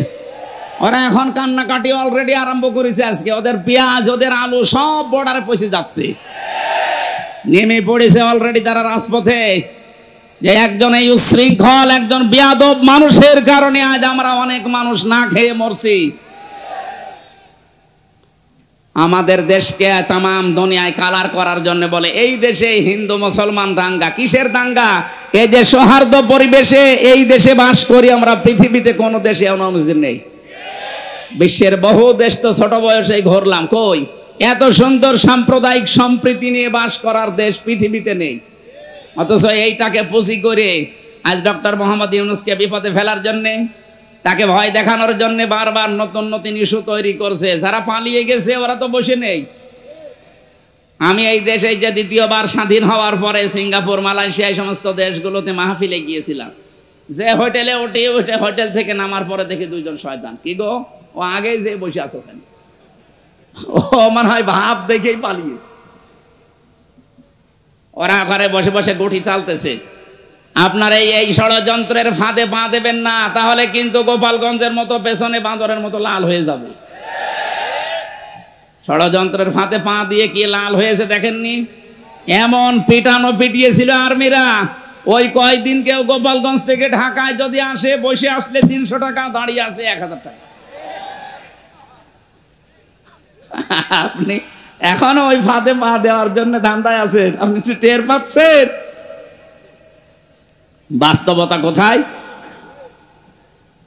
[SPEAKER 1] ওরা এখন কান্নাকাটি অলরেডি আরম্ভ করেছে। আজকে ওদের পেঁয়াজ, ওদের আলু সব বর্ডারে পৌঁছে যাচ্ছে, নেমে পড়েছে অলরেডি তারা রাজপথে। যে একজন এই উশৃঙ্খল, একজন বেয়াদব মানুষের কারণে আজ আমরা অনেক মানুষ না খেয়ে মরছি। আমাদের দেশকে তামাম দুনিয়ায় কালার করার জন্য বলে এই দেশে হিন্দু মুসলমান দাঙ্গা। কিসের দাঙ্গা? এই যে সৌহার্দ্য পরিবেশে এই দেশে বাস করি আমরা, পৃথিবীতে কোন দেশে এমন মসজিদ নেই। বিশ্বের বহু দেশ তো ছোট বয়সে ঘুরলাম, কই এত সুন্দর সাম্প্রদায়িক সম্প্রীতি নিয়ে বাস করার দেশ পৃথিবীতে নেই। অথচ এইটাকে পুঁজি করে আজ ডক্টর মোহাম্মদ ইউনূসকে বিপদে ফেলার জন্য, তাকে ভয় দেখানোর জন্য বারবার নতুন নতুন ইস্যু তৈরি করছে। যারা পালিয়ে গেছে ওরা তো বসে নেই। আমি এই দেশে যে দ্বিতীয়বার স্বাধীন হওয়ার পরে সিঙ্গাপুর, মালয়েশিয়া এই সমস্ত দেশগুলোতে মাহফিলে গিয়েছিলাম। যে হোটেলে উঠে হোটেল থেকে নামার পরে দেখি দুইজন শয়তান। কি গো, ও আগেই যে বসে আছো কেন? ও মনে হয় ভাব দেখেই পালিয়েছে। ওরা ঘরে বসে বসে গুটি চালতেছে। আপনারা এই ষড়যন্ত্রের ফাঁদে পা দেবেন না, তাহলে কিন্তু গোপালগঞ্জের মতো পেছনে বাঁদরের মতো লাল হয়ে যাবে। ষড়যন্ত্রের ফাঁদে পা দিয়ে কি লাল হয়েছে দেখেননি? এমন পিটানো পিটিয়েছিল আর্মিরা। ওই কয়েকদিন কেউ গোপালগঞ্জ থেকে ঢাকায় যদি আসে, বসে আসলে 300 টাকা, দাঁড়িয়ে আসলে 1000 টাকা। আপনি এখনো ওই ফাঁদে পা দেওয়ার জন্য ধান্দায় আছেন। আপনি টের পাচ্ছেন বাস্তবতা কোথায়?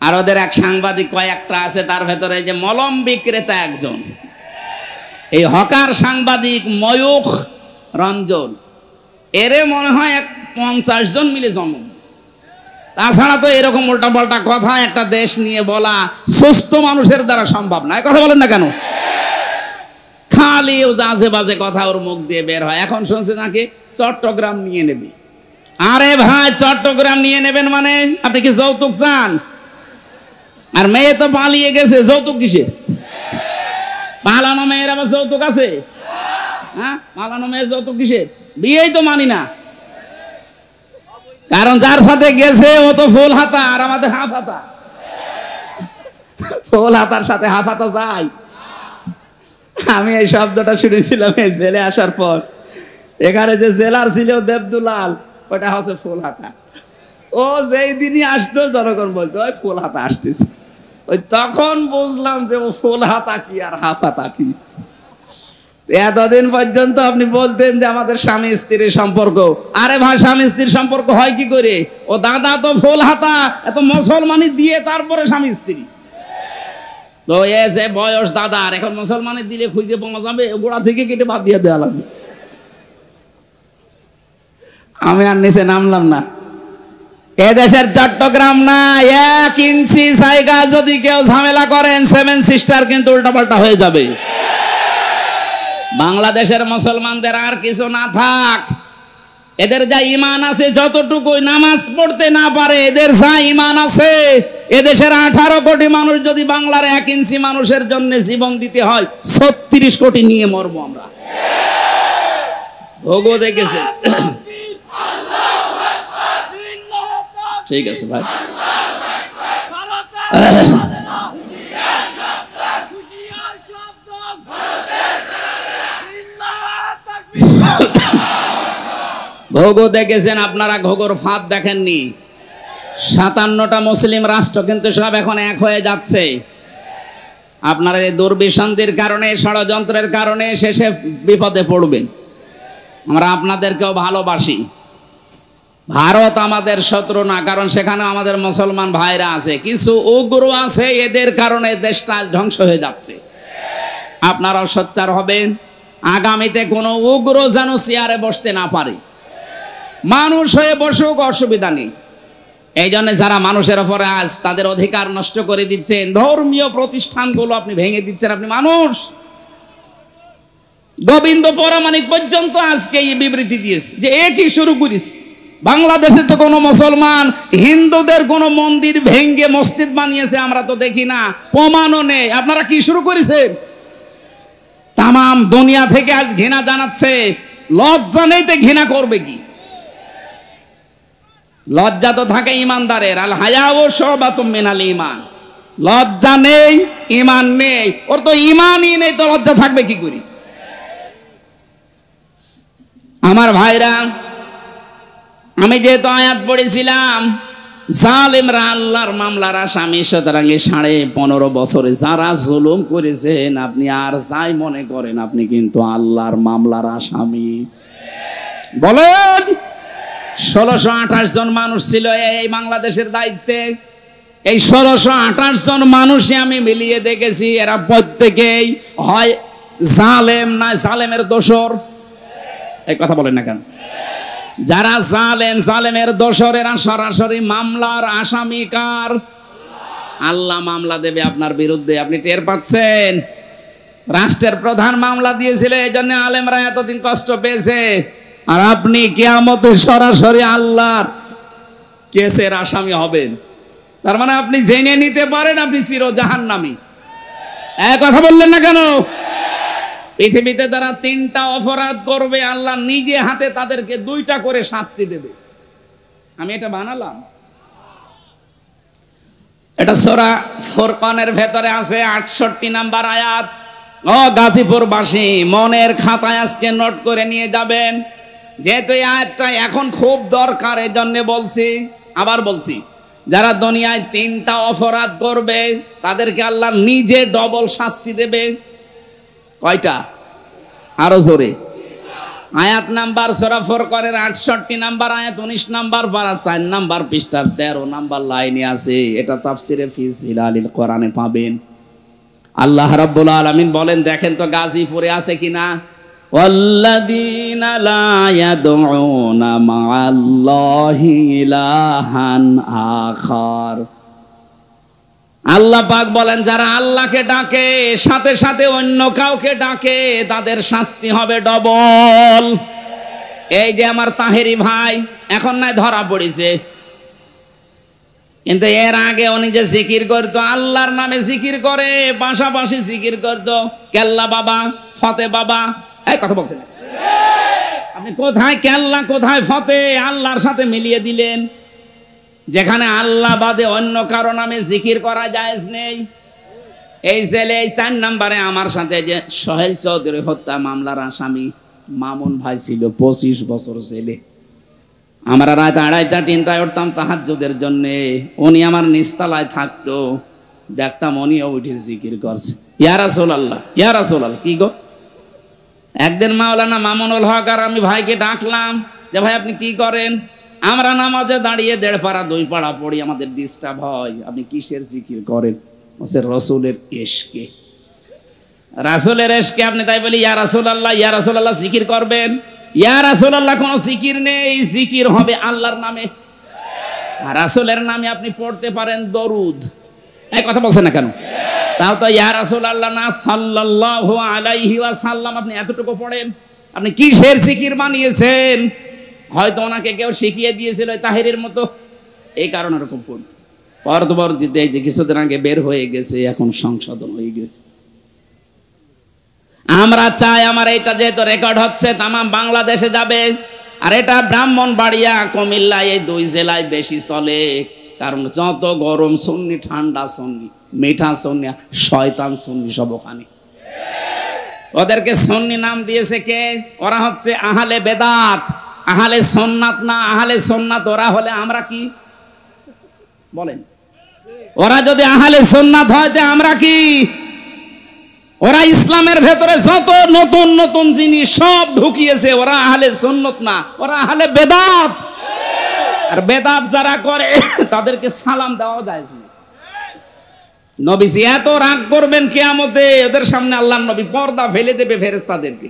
[SPEAKER 1] আর ওদের এক সাংবাদিক কয়েকটা আছে, তার ভেতরে যে মলম বিক্রেতা একজন, এই হকার সাংবাদিক ময়ূখ রঞ্জন, এরে মনে হয় 50 জন মিলে জন্ম। তাছাড়া তো এরকম উল্টাপাল্টা কথা একটা দেশ নিয়ে বলা সুস্থ মানুষের দ্বারা সম্ভব না। কথা বলেন না কেন? খালি ও আজে বাজে কথা ওর মুখ দিয়ে বের হয়। এখন শুনছে নাকি চট্টগ্রাম নিয়ে নেবে। আরে ভাই, চট্টগ্রাম নিয়ে নেবেন মানে আপনি কি যৌতুক চান? আর মেয়ে তো পালিয়ে গেছে, যৌতুক কিসের? পালানো মেয়ের আবার যৌতুক আছে? হ্যাঁ, পালানো মেয়ের যৌতুক কিসের? বিয়েই তো মানি না। কারণ যার সাথে গেছে ও তো ফুল হাতা, আর আমাদের হাফ হাতা। ফুল হাতার সাথে হাফ হাতা যায়? আমি এই শব্দটা শুনেছিলাম এই জেলে আসার পর। এখানে যে জেলার ছিল দেবদুলাল, ওটা হচ্ছে ফুল হাতা। ও যেই দিনই আসতো জনগণ বলতো ওই ফুল হাতা আসতেছে। ওই তখন বুঝলাম যে ও ফুল হাতা কি আর হাফ হাতা কি। এতদিন পর্যন্ত আপনি বলতেন যে আমাদের স্বামী স্ত্রীর সম্পর্ক। আরে ভাই, স্বামী স্ত্রীর সম্পর্ক হয় কি করে? ও দাদা তো ফুল হাতা, এত মুসলমানি দিয়ে তারপরে স্বামী স্ত্রী। তো এ যে বয়স দাদার, এখন মুসলমানি দিলে খুঁজে পাওয়া যাবে? গোড়া থেকে কেটে বাদ দিয়ে দেওয়া লাগবে। আমি আর নিচে নামলাম না। এদেশের চট্টগ্রাম না, 1 ইঞ্চি জায়গা যদি কেউ ঝামেলা করেন, 7 সিস্টার কিন্তু উল্টাপাল্টা হয়ে যাবে। বাংলাদেশের মুসলমানদের আর কিছু না থাক, এদের যা ঈমান আছে যতটুকু নামাজ পড়তে না পারে, এদের যা ঈমান আছে, এদেশের 18 কোটি মানুষ যদি বাংলার 1 ইঞ্চি মানুষের জন্য জীবন দিতে হয়, 36 কোটি নিয়ে মরবো আমরা। ভোগও দেখেছে। ঠিক আছে ভাই। ঘোগো দেখেছেন আপনারা, ঘোগোর ফাঁদ দেখেননি। 57টা মুসলিম রাষ্ট্র কিন্তু সব এখন এক হয়ে যাচ্ছে। আপনারা এই দুর্বিসন্ধির কারণে, ষড়যন্ত্রের কারণে শেষে বিপদে পড়বেন। আমরা আপনাদেরকেও ভালোবাসি। ভারত আমাদের শত্রু না, কারণ সেখানে আমাদের মুসলমান ভাইরা আছে। কিছু উগ্র আছে, এদের কারণে দেশটা ধ্বংস হয়ে যাচ্ছে। আপনারাও সোচ্চার হবেন, আগামীতে কোনো উগ্র যেন চেয়ারে বসতে না পারে। মানুষ হয়ে বসুক, অসুবিধা নেই। এই জন্য যারা মানুষের উপরে আজ তাদের অধিকার নষ্ট করে দিচ্ছেন, ধর্মীয় প্রতিষ্ঠানগুলো আপনি ভেঙে দিচ্ছেন, আপনি মানুষ। গোবিন্দ পরামানিক পর্যন্ত আজকে এই বিবৃতি দিয়েছে যে একই শুরু করেছে। বাংলাদেশে তো কোনো মুসলমান হিন্দুদের কোনো মন্দির ভেঙে মসজিদ বানিয়েছে আমরা তো দেখি না, প্রমাণও নেই। আপনারা কি শুরু করেছেন? তামাম দুনিয়া থেকে আজ ঘৃণা জানাচ্ছে। লজ্জা নেই তো ঘৃণা করবে কি? লজ্জা তো থাকে ইমানদারের। আল হায়াউ শুবাতুম মিনাল ঈমান। লজ্জা নেই, ঈমান নেই। ওর তো ঈমানই নেই, তো লজ্জা থাকবে কি করে? আমার ভাইরা, আমি যেহেতু আয়াত পড়েছিলাম, জালেমরা আল্লাহর মামলার আসামি, সুতরাং 15.5 বছরে যারা জুলুম করেছেন, আপনি আর যাই মনে করেন, আপনি কিন্তু আল্লাহর মামলার আসামি। বলেন, 1628 জন মানুষ ছিল এই বাংলাদেশের দায়িত্বে। এই 1628 জন মানুষই আমি মিলিয়ে দেখেছি, এরা প্রত্যেকেই হয় জালেম না জালেমের দোসর? এই কথা বলেন না কেন? যারা জালেম, জালেমের দোসরেরা সরাসরি মামলার আসামি কার? আল্লাহ মামলা দেবে আপনার বিরুদ্ধে, আপনি টের পাচ্ছেন? রাষ্ট্রের প্রধান মামলা দিয়েছিল, এই জন্য আলেমরা এতদিন কষ্ট পেয়েছে। আর আপনি কিয়ামতে সরাসরি আল্লাহর কেসের আসামি হবেন। তার মানে আপনি জেনে নিতে পারেন আপনি চির জাহান্নামী। এক কথা বললেন না কেন? পৃথিবীতে তারা 3টা অপরাধ করবে, আল্লাহ নিজে হাতে তাদেরকে 2টা করে শাস্তি দেবে। আমি এটা বানালাম, এটা সূরা ফুরকানের ভেতরে আছে 68 নাম্বার আয়াত। ও গাজীপুরবাসী, মনের খাতায় আজকে নোট করে নিয়ে যাবেন, যেহেতু এই আয়াতটা এখন খুব দরকার, এই জন্য বলছি। আবার বলছি, যারা দুনিয়ায় 3টা অপরাধ করবে তাদেরকে আল্লাহ নিজে ডবল শাস্তি দেবে। কয়টা? আরো জোরে। আয়াত নাম্বার সূরা ফুরকানের 68 নাম্বার আয়াত, 19 নাম্বার পারা 4 নাম্বার পৃষ্ঠার 13 নাম্বার লাইনে আছে। এটা তাফসিরে ফি জিলালিল কোরআনে পাবেন। আল্লাহ রাব্বুল আলামিন বলেন, দেখেন তো গাজীপুরে আছে কিনা। ওয়াল্লাযীনা লা ইয়াদউনা মা'আল্লাহি ইলাহান আখার। আল্লাহ পাক বলেন, যারা আল্লাহকে ডাকে সাথে সাথে অন্য কাউকে ডাকে তাদের শাস্তি হবে ডবল। এই যে আমার তাহেরি ভাই এখন নাই ধরা পড়েছে, কিন্তু এর আগে উনি যে জিকির করতো, আল্লাহর নামে জিকির করে, পাশাপাশি জিকির করতো কেল্লা বাবা, ফতে বাবা। এই কথা বলছেন আপনি? কোথায় কেল্লা, কোথায় ফতে? আল্লাহর সাথে মিলিয়ে দিলেন। যেখানে আল্লাহ বাদে অন্য কারো নামে জিকির করা জায়েজ নেই। এই ছেলে এই 4 নম্বরে আমার সাথে যে সোহেল চৌধুরী হত্যা মামলার আসামি মামুন ভাই ছিল, 25 বছর ছেলে। আমরা রাত 2:30 3টায় উঠতাম তাহাজ্জুদের জন্য, উনি আমার নিচতলায় থাকতো, দেখতাম উনিও উঠে জিকির করছে, ইয়া রাসূলুল্লাহ ইয়া রাসূলুল্লাহ। কি গো, একদিন মাওলানা মামুনুল হক আর আমি ভাইকে ডাকলাম যে ভাই আপনি কি করেন? আমরা নামাজে দাঁড়িয়ে 1.5 পারা 2 পারা পড়ি, আমাদের ডিস্টার্ব হয়। আপনি কিসের জিকির করেন? বলছে রাসূলের ইশকে। রাসূলের ইশকে আপনি তাই বলি ইয়া রাসূলুল্লাহ জিকির করবেন? ইয়া রাসূলুল্লাহ কোন জিকির নেই, জিকির হবে আল্লাহর নামে। আর রাসূলের নামে আপনি পড়তে পারেন দরুদ। এই কথা বলছেন না কেন? তাও তো ইয়া রাসূলুল্লাহ না সাল্লাল্লাহু আলাইহি ওয়াসাল্লাম আপনি এতটুকু পড়েন। আপনি কিসের জিকির বানিয়েছেন? হয়তো ওনাকে কেউ শিখিয়ে দিয়েছিল তাহেরের মতো, এই কারণে এরকম করুন। পরবর্তীতে যে কিছুদিন আগে বের হয়ে গেছে, এখন সংশোধন হয়ে গেছে। আমরা চাই আমার এটা যেহেতু রেকর্ড হচ্ছে তাম বাংলাদেশে যাবে, আর এটা ব্রাহ্মণবাড়িয়া কুমিল্লা এই 2 জেলায় বেশি চলে। কারণ যত গরম সুন্নি, ঠান্ডা সুন্নি, মিঠা সুন্নি, শয়তান সুন্নি সব ওখানে। ওদেরকে সুন্নি নাম দিয়েছে কে? ওরা হচ্ছে আহলে বেদাত, আহলে সুন্নাত না। আহলে সুন্নাত ওরা হলে আমরা কি বলেন? ওরা যদি আহলে সুন্নাত হয় তে আমরা কি? ওরা ইসলামের ভেতরে যত নতুন নতুন জিনিস সব ঢুকিয়েছে, ওরা আহলে সুন্নাত না, ওরা আহলে বেদাত। আর বেদাত যারা করে তাদেরকে সালাম দেওয়া যায় না। নবীজি এত রাগ করবেন কিয়ামতে, ওদের সামনে আল্লাহর নবী পর্দা ফেলে দেবে ফেরেশতাদেরকে,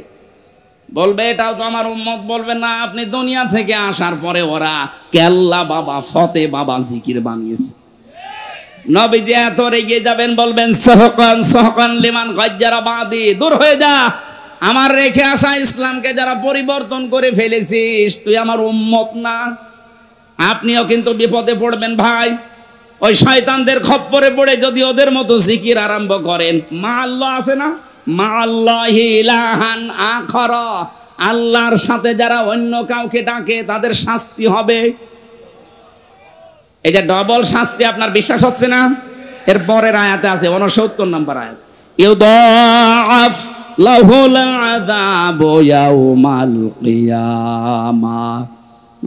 [SPEAKER 1] বলবে এটাও তো আমার উম্মত। বলবে না, আপনি দুনিয়া থেকে আসার পরে ওরা কেল্লা বাবা, ফতে বাবা জিকির বানিয়েছে। নবীজি এত রেগে যাবেন, বলবেন সহকান সহকান লিমান গাজ্জারা বাদি, দূর হয়ে যা, আমার রেখে আসা ইসলামকে যারা পরিবর্তন করে ফেলেছিস তুই আমার উম্মত না। আপনিও কিন্তু বিপদে পড়বেন ভাই। ওই শয়তানদের খপ্পরে পড়ে যদি ওদের মতো জিকির আরম্ভ করেন, মা আল্লাহ আছে না, মা আল্লাহি ইলাহান আখার, আল্লাহর সাথে যারা অন্য কাউকে ডাকে তাদের শাস্তি হবে। এই যে ডবল শাস্তি, আপনার বিশ্বাস হচ্ছে না? এর পরের আয়াতে আছে 69 নম্বর আয়াত, ইউদাআফ লাহুল আযাবু ইয়াউমাল কিয়ামাহ।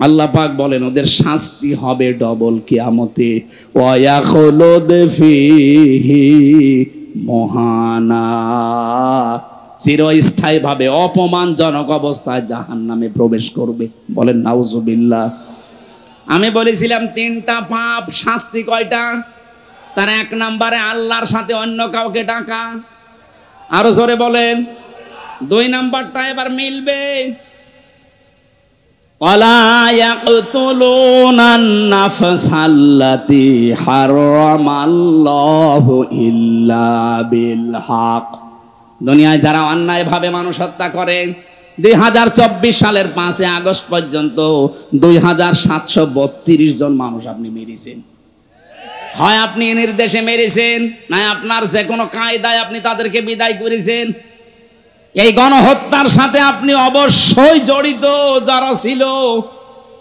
[SPEAKER 1] আল্লাহ পাক বলেন ওদের শাস্তি হবে ডবল কিয়ামতে। ওয়া ইয়াখলুদ ফীহি মুহানা, চিরস্থায়ী ভাবে অপমানজনক অবস্থায় জাহান্নামে প্রবেশ করবে। বলেন নাউজুবিল্লাহ। আমি বলেছিলাম 3টা পাপ, শাস্তি কয়টা? তার 1 নম্বরে আল্লাহর সাথে অন্য কাউকে ডাকা। আরো জোরে বলেন। দুই নাম্বারটা এবার মিলবে, ওয়ালা ইয়াকতুলুনান নাফসাল্লাতী হারামাল্লাহু ইল্লা বিল হক। দুনিয়ায় যারা অন্যায়ভাবে মানুষ হত্যা করে, 2024 সালের 5 আগস্ট পর্যন্ত 2732 জন মানুষ আপনি মেরেছেন। হয় আপনি নির্দেশে মেরেছেন, না আপনার যে কোনো কায়দায় আপনি তাদেরকে বিদায় করেছেন। এই গণহত্যার সাথে আপনি অবশ্যই জড়িত। যারা ছিল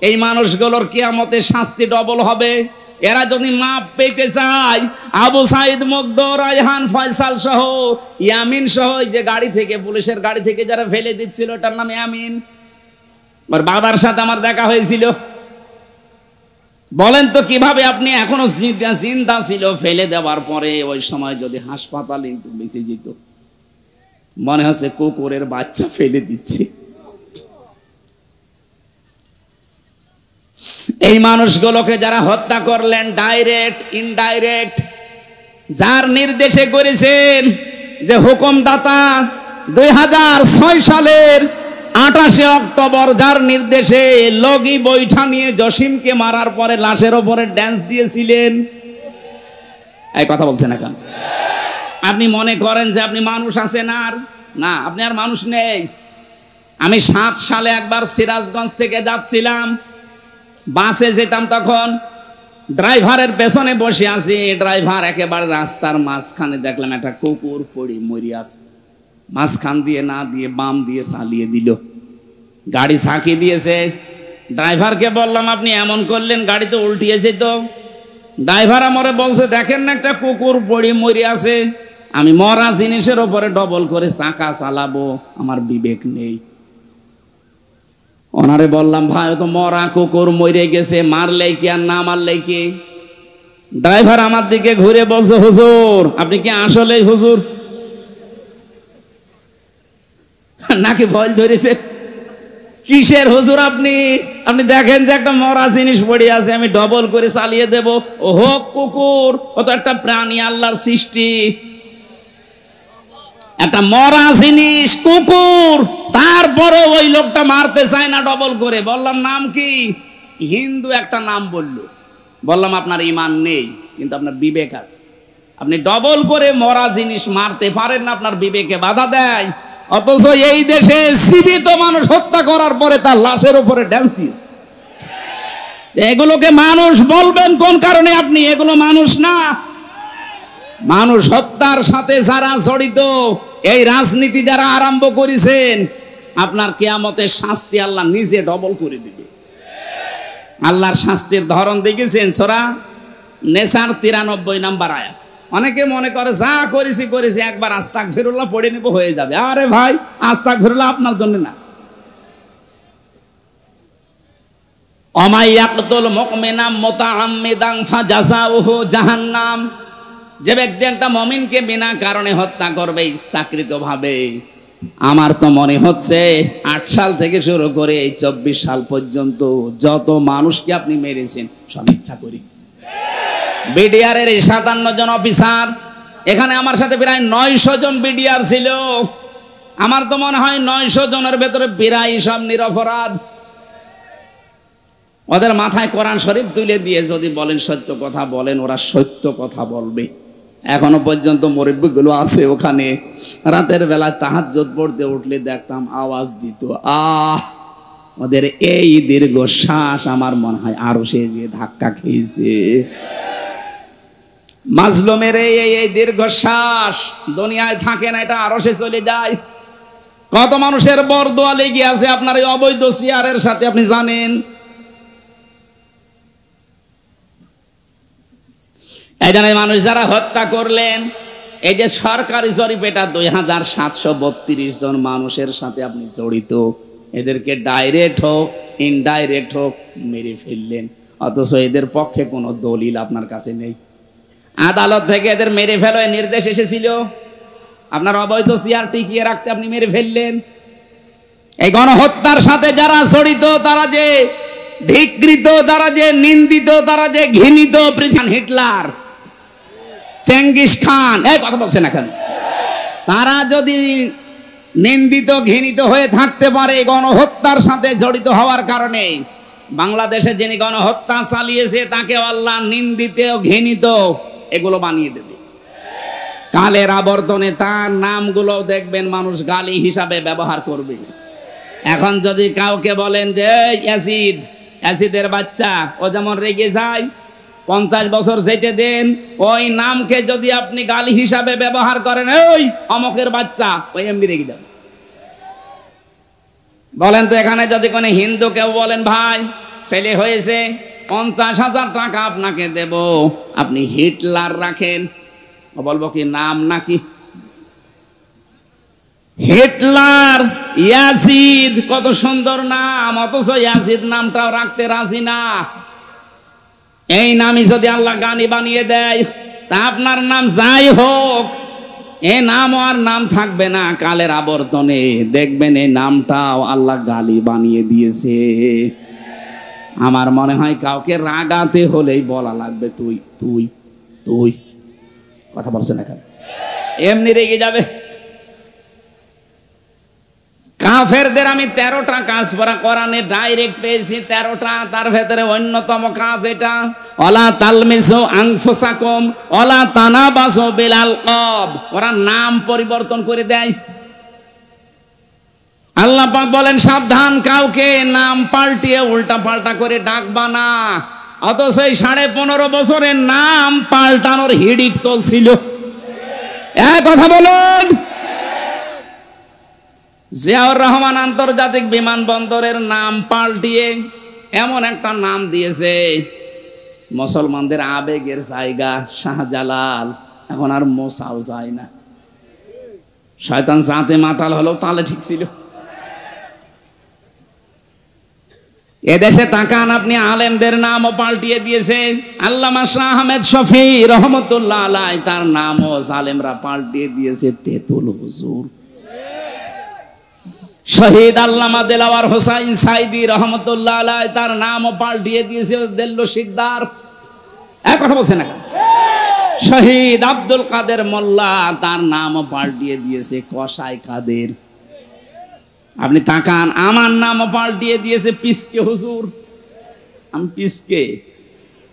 [SPEAKER 1] এই মানুষগুলোর কিয়ামতে শাস্তি ডবল হবে। এরা যদি মাপ পেতে চায়, আবু সাইদ মুগ্ধ, রায়হান, ফয়সাল সহ, ইয়ামিন সহ, যে গাড়ি থেকে, পুলিশের গাড়ি থেকে যারা ফেলে দিচ্ছিল, এটার নাম ইয়ামিন। ওর বাবার সাথে আমার দেখা হয়েছিল। বলেন তো কিভাবে আপনি এখনো চিন্তা ছিল ফেলে দেওয়ার পরে ওই সময় যদি হাসপাতালে একটু বেঁচে যেত, মনে হচ্ছে কুকুরের বাচ্চা ফেলে দিচ্ছে। এই মানুষগুলোকে যারা হত্যা করলেন, ডাইরেক্ট ইনডাইরেক্ট, যার নির্দেশে করেছেন, যে হুকুমদাতা 2006 সালের 28 অক্টোবর যার নির্দেশে লগি বৈঠা নিয়ে জসিমকে মারার পরে লাশের ওপরে ড্যান্স দিয়েছিলেন। এই কথা বলছেন না কেন? আপনি মনে করেন যে আপনি মানুষ আছেন? আর না, আপনি আর মানুষ নেই। আমি 7 সালে একবার সিরাজগঞ্জ থেকে যাচ্ছিলাম, বাসে যেতাম, তখন ড্রাইভারের পেছনে বসে আছি। ড্রাইভার একেবারে রাস্তার মাঝখানে দেখলাম একটা কুকুর পড়ে মরে আছে। মাঝখান দিয়ে না দিয়ে বাম দিয়ে চালিয়ে দিল, গাড়ি ঝাঁকি দিয়েছে। ড্রাইভারকে বললাম আপনি এমন করলেন, গাড়ি তো উল্টিয়ে যেত। ড্রাইভার আমারে বলছে দেখেন না একটা কুকুর পড়ে মরে আছে, আমি মরা জিনিসের উপরে ডবল করে চাকা চালাবো, আমার বিবেক নেই। ওনারে বললাম ভাই ও তো মরা কুকুর, মরে গেছে, মারলে কি আর না মারলে কি? ড্রাইভার আমার দিকে ঘুরে বলছে হুজুর আপনি কি আসলেই হুজুর নাকি ভয় ধরেছে? কিসের হুজুর আপনি? আপনি দেখেন যে একটা মরা জিনিস পড়ে আছে, আমি ডবল করে চালিয়ে দেব। ও হোক কুকুর, ও তো একটা প্রাণী, আল্লাহর সৃষ্টি। একটা মরা জিনিস কুকুর, তারপরে ওই লোকটা মারতে চায় না ডবল করে। বললাম নাম কি? হিন্দু একটা নাম বললো। বললাম আপনার ঈমান নেই, কিন্তু আপনার বিবেক আছে। আপনি ডবল করে মরা জিনিস মারতে পারেন না, আপনার বিবেকে বাধা দেয়। অথচ এই দেশে জীবিত মানুষ হত্যা করার পরে তার লাশের উপরে ড্যান্স দিয়েছে। এগুলোকে মানুষ বলবেন কোন কারণে? আপনি এগুলো মানুষ না। মানুষ হত্যার সাথে যারা জড়িত, এই রাজনীতি যারা আরম্ভ করেছেন, আপনার কিয়ামতের শাস্তি আল্লাহ নিজে ডবল করে দিবে। আল্লাহর শাস্তির ধরন দেখেছেন? সূরা নেসার 93 নম্বর আয়াত। অনেকে মনে করে যা করেছি করেছি, একবার আস্তাগফিরুল্লাহ পড়ে নেব হয়ে যাবে। আরে ভাই, আস্তাগফিরুল্লাহ আপনার জন্য না। অমাইয়াকতুল মুমিনা মুতাআম্মিদান ফাজাযাউহু জাহান্নাম। যে ব্যক্তি একটা মুমিনকে বিনা কারণে হত্যা করবে ইচ্ছাকৃতভাবে, আমার তো মনে হচ্ছে 8 সাল থেকে শুরু করে এই 24 সাল পর্যন্ত যত মানুষকে আপনি মেরেছেন সব ইচ্ছা করি। বিডিআর এর 57 জন অফিসার, এখানে আমার সাথে প্রায় 900 জন বিডিআর ছিল। আমার তো মনে হয় 900 জনের ভেতরে প্রায় সব নিরপরাধ। ওদের মাথায় কোরআন শরীফ তুলে দিয়ে যদি বলেন সত্য কথা বলেন, ওরা সত্য কথা বলবে। এখনো পর্যন্ত মুরব্বিগুলো আছে ওখানে, রাতের বেলা তাহাজ্জুদ পড়তে উঠলে দেখতাম আওয়াজ দিত, আহ! ওদের এই দীর্ঘ শ্বাস আমার মনে হয় আরো সে যে ধাক্কা খেয়েছে। মাজলুমের এই দীর্ঘশ্বাস দুনিয়ায় থাকে না, এটা আরো সে চলে যায়। কত মানুষের বরদোয়া লেগে আছে আপনার এই অবৈধ চেয়ারের সাথে, আপনি জানেন। এই জন্য মানুষ যারা হত্যা করলেন, এই যে সরকারি জরিপ, এটা 2732 জন মানুষের সাথে আপনি জড়িত। এদেরকে ডাইরেক্ট হোক ইনডাইরেক্ট হোক মেরে ফেললেন, অথচ এদের পক্ষে কোনো দলিল আপনার কাছে নেই। আদালত থেকে এদের মেরে ফেলো নির্দেশ এসেছিল, আপনার অবৈধ চেয়ার টিকিয়ে রাখতে আপনি মেরে ফেললেন। এই গণহত্যার সাথে যারা জড়িত, তারা যে ধিকৃত, তারা যে নিন্দিত, তারা যে ঘৃণিত, হিটলার, চেঙ্গিস খান, এই কথা বলছেন এখন, তারা যদি নিন্দিত ঘৃণিত হয়ে থাকতে পারে গণহত্যার সাথে জড়িত হওয়ার কারণে। বাংলাদেশে যিনি গণহত্যা চালিয়েছে তাকে আল্লাহ নিন্দিত ঘৃণিত এগুলো বানিয়ে দেবে। কালের আবর্তনে তার নামগুলো দেখবেন মানুষ গালি হিসাবে ব্যবহার করবে। এখন যদি কাউকে বলেন যে ইয়াজিদ, ইয়াজিদের বাচ্চা, ও যেমন রেগে যায়, 50 বছর যেতে দেন, ওই নামকে যদি আপনি গালি হিসাবে ব্যবহার করেন, ওই অমকের বাচ্চা, ওই এমনি রেগে যাবে। বলেন তো এখানে যদি কোনো হিন্দু কেউ বলেন ভাই ছেলে হয়েছে 50,000 টাকা আপনাকে দেব, আপনি হিটলার রাখেন, ও বলবো কি নাম নাকি? হিটলার, ইয়াজিদ কত সুন্দর নাম, অথচ ইয়াজিদ নামটাও রাখতে রাজি না। এই নামই যদি আল্লাহ গালি বানিয়ে দেয়, তা আপনার নাম যাই হোক, এই নাম আর নাম থাকবে না। কালের আবর্তনে দেখবেন এই নামটাও আল্লাহ গালি বানিয়ে দিয়েছে। আমার মনে হয় কাউকে রাগাতে হলেই বলা লাগবে তুই তুই তুই, কথা বলছে না কেন, এমনি রেগে যাবে। কাফেরদের আমি 13টা কাজ পড়া কোরআনে ডাইরেক্ট পেয়েছি, 13টা। তার ভেতরে অন্যতম কাজ এটা, ওয়ালা তালমিসু আনফুসাকুম ওয়ালা তানাবাসু বিল আলকাব। ওরা নাম পরিবর্তন করে দেয়। আল্লাহ পাক বলেন সাবধান, কাউকে নাম পাল্টিয়ে উল্টা পাল্টা করে ডাকবা না। অথচ এই 15.5 বছরের নাম পাল্টানোর হিড়িক চলছিল। এক কথা বলুন, জিয়াউর রহমান আন্তর্জাতিক বিমানবন্দরের নাম পাল্টিয়ে এমন একটা নাম দিয়েছে, মুসলমানদের আবেগের জায়গা শাহজালাল, এখন আর মোসাও যায় না। শয়তান জাতে মাতাল হলো, তাহলে ঠিক ছিল। এদেশে তাকান আপনি, আলেমদের নামও পাল্টিয়ে দিয়েছে। আল্লামা শাহ আহমেদ শফি রহমতুল্লাহ আলাই, তার নামও আলেমরা পাল্টিয়ে দিয়েছে তেতুল হুজুর। শহীদ আল্লামা দেলাওয়ার হোসাইন সাইদি রহমতুল্লাহ আলাই, তার নামও পাল্টিয়ে দিয়েছে দেল্লো শিকদার। এক কথা বলছে না? শহীদ আব্দুল কাদের মোল্লা, তার নামও পাল্টিয়ে দিয়েছে কসাই কাদের। আপনি তাকান, আমার নামও পাল্টিয়ে দিয়েছে পিসকে হুজুর। আমি পিসকে,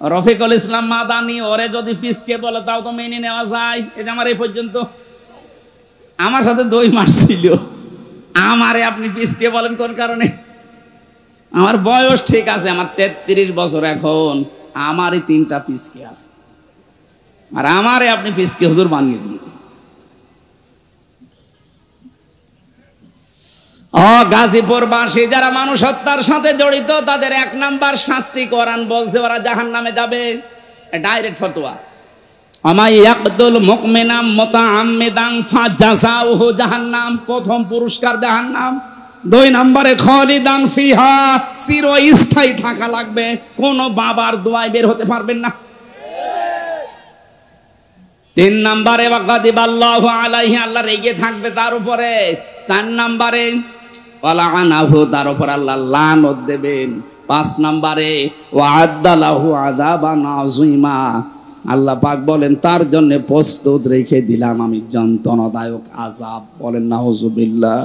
[SPEAKER 1] রফিকুল ইসলাম মাদানি, ওরে যদি পিসকে বলে তাও তো মেনে নেওয়া যায়। এই যে আমার এই পর্যন্ত আমার সাথে 2 মাস ছিল, আমারে আপনি পিসকে বলেন কোন কারণে? আমার বয়স ঠিক আছে, আমার 33 বছর এখন, আমারই 3টা পিসকে আছে, আর আমারে আপনি পিসকে হুজুর বানিয়ে দিয়েছেন। গাজীপুরবাসী যারা মানুষ হত্যার সাথে জড়িত, তাদের 1 নাম্বার শাস্তি কোরআন বলছে ওরা জাহান্নামে যাবে, ডাইরেক্ট ফতোয়া। আমাই ইয়াকতুল মুমিনাম মুতাআম্মিদান ফাজাযাউহু জাহান্নাম, প্রথম পুরস্কার জাহান্নাম। 2 নম্বরে খালিদান ফিহা, চিরস্থায়ী থাকা লাগবে, কোন বাবার দোয়ায় বের হতে পারবেন না। 3 নম্বরে ওয়াগাদিবাল্লাহু আলাইহি, আল্লাহ রেগে থাকবে তার উপরে। 4 নম্বরে ওয়ালাআনাহু, তার উপর আল্লাহ লানত দেবেন। 5 নম্বরে ওয়া'আদ্দা লাহু আযাবান আযীমা, আল্লাহ পাক বলেন তার জন্য প্রস্তুত রেখে দিলাম আমি যন্ত্রণাদায়ক আযাব। বলেন নাউযুবিল্লাহ।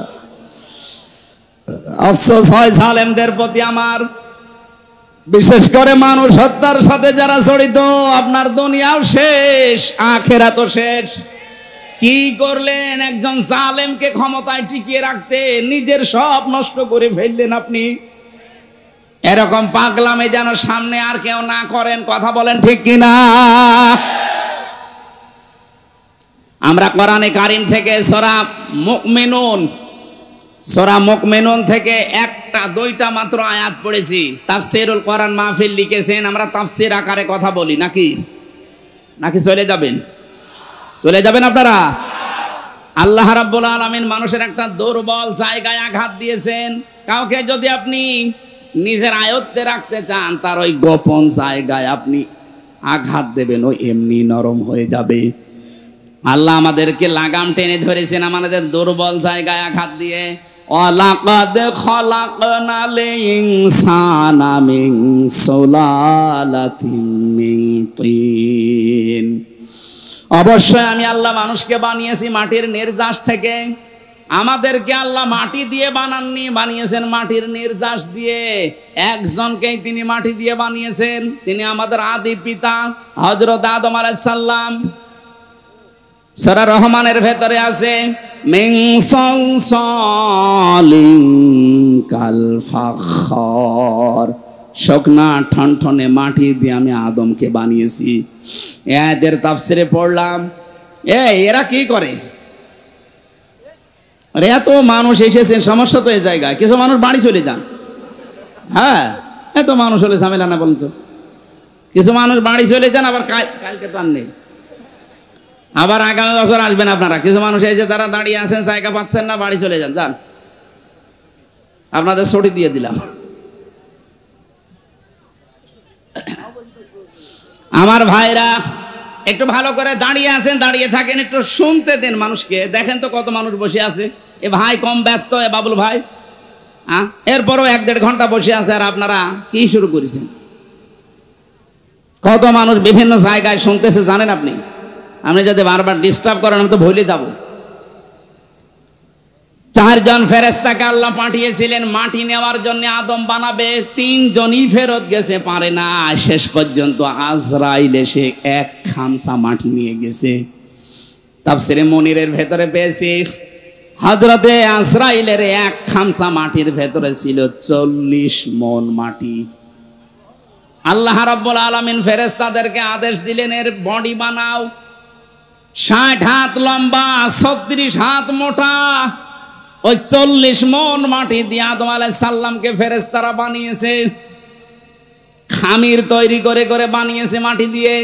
[SPEAKER 1] আফসোস হয় জালেমদের প্রতি আমার, বিশেষ করে মানুষ হত্যার সাথে যারা জড়িত। আপনার দুনিয়াও শেষ, আখিরাতও শেষ। কি করলেন? একজন জালেমকে ক্ষমতায় টিকিয়ে রাখতে নিজের সব নষ্ট করে ফেললেন আপনি। এরকম পাগলামে যেন সামনে আর কেউ না করেন, কথা বলেন ঠিক কিনা? আমরা কোরআনে কারীম থেকে সূরা মুমিনুন থেকে 1টা-2টা মাত্র আয়াত পড়েছি। তাফসীরুল কোরআন মাহফিল লিখেছেন, আমরা তাফসীর আকারে কথা বলি নাকি চলে যাবেন আপনারা? আল্লাহ রাব্বুল আলামিন মানুষের একটা দুর্বল জায়গায় আঘাত দিয়েছেন। কাউকে যদি আপনি নিজের আয়ত্তে রাখতে চান, তার ওই গোপন জায়গায় আপনি আঘাত দেবেন, ও এমনি নরম হয়ে যাবে। আল্লাহ আমাদেরকে লাগাম টেনে ধরেছেন আমাদের দুর্বল জায়গায় আঘাত দিয়ে। ওয়ালাকাদ খলাকনাল ইনসানা মিন সুলালাতিন মিন তিন, অবশ্যই আমি আল্লাহ মানুষকে বানিয়েছি মাটির নির্যাস থেকে। আমাদেরকে আল্লাহ মাটি দিয়ে বানাননি, বানিয়েছেন মাটির নির্যাস দিয়ে। একজনকেই তিনি মাটি দিয়ে বানিয়েছেন, তিনি আমাদের আদি পিতা হযরত আদম আলাইহিস সালাম। সূরা রহমানের ভেতরে আছে মিন সালসালিন কাল ফাখর, শুকনা ঠনঠনে মাটি দিয়ে আমি আদমকে বানিয়েছি। এদের তাফসিরে পড়লাম, এরা কি করে? আরে এত মানুষ এসেছে, সমস্যা তো এই জায়গায়। কিছু মানুষ বাড়ি চলে যান। হ্যাঁ, এত মানুষ হলে ঝামেলা না বলতো। কিছু মানুষ বাড়ি চলে যান, আবার কালকে তো আর নেই, আবার আগামী বছর আসবেন আপনারা। কিছু মানুষ এসে তারা দাঁড়িয়ে আছেন, জায়গা পাচ্ছেন না, বাড়ি চলে যান। যান, আপনাদের ছুটি দিয়ে দিলাম। আমার ভাইরা একটু ভালো করে দাঁড়িয়ে আছেন, দাঁড়িয়ে থাকেন, একটু শুনতে দেন মানুষকে। দেখেন তো কত মানুষ বসে আছে। এ ভাই কম ব্যস্ত, এ বাবুল ভাই, এরপরও 1-1.5 ঘন্টা বসে আছে, আর আপনারা কি শুরু করেছেন? কত মানুষ বিভিন্ন জায়গায় শুনতেছে জানেন আপনি? আপনি যদি বারবার ডিস্টার্ব করেন আমি তো ভুলে যাব। 4 জন ফেরেশতাকে আল্লাহ পাঠিয়েছিলেন মাটি নেওয়ার জন্য, আদম বানাবে। 3 জনই ফেরত গেছে, পারে না। শেষ পর্যন্ত আজরাইল এসে 1 খামসা মাটি নিয়ে গেছে। তাফসিরে মুনিরের ভেতরে পেয়েছি হযরতে আজরাইলের 1 খামসা মাটির ভেতরে ছিল 40 মণ মাটি। আল্লাহ রাব্বুল আলামিন ফেরেশতাদেরকে আদেশ দিলেন, এর বডি বানাও। 60 হাত লম্বা, 36 হাত মোটা। ওই 40 মণ মাটি দিয়ে আদম আলাইহিস সালামকে ফেরেশতারা বানিয়েছে। খামির তৈরি করে করে বানিয়েছে মাটি দিয়ে।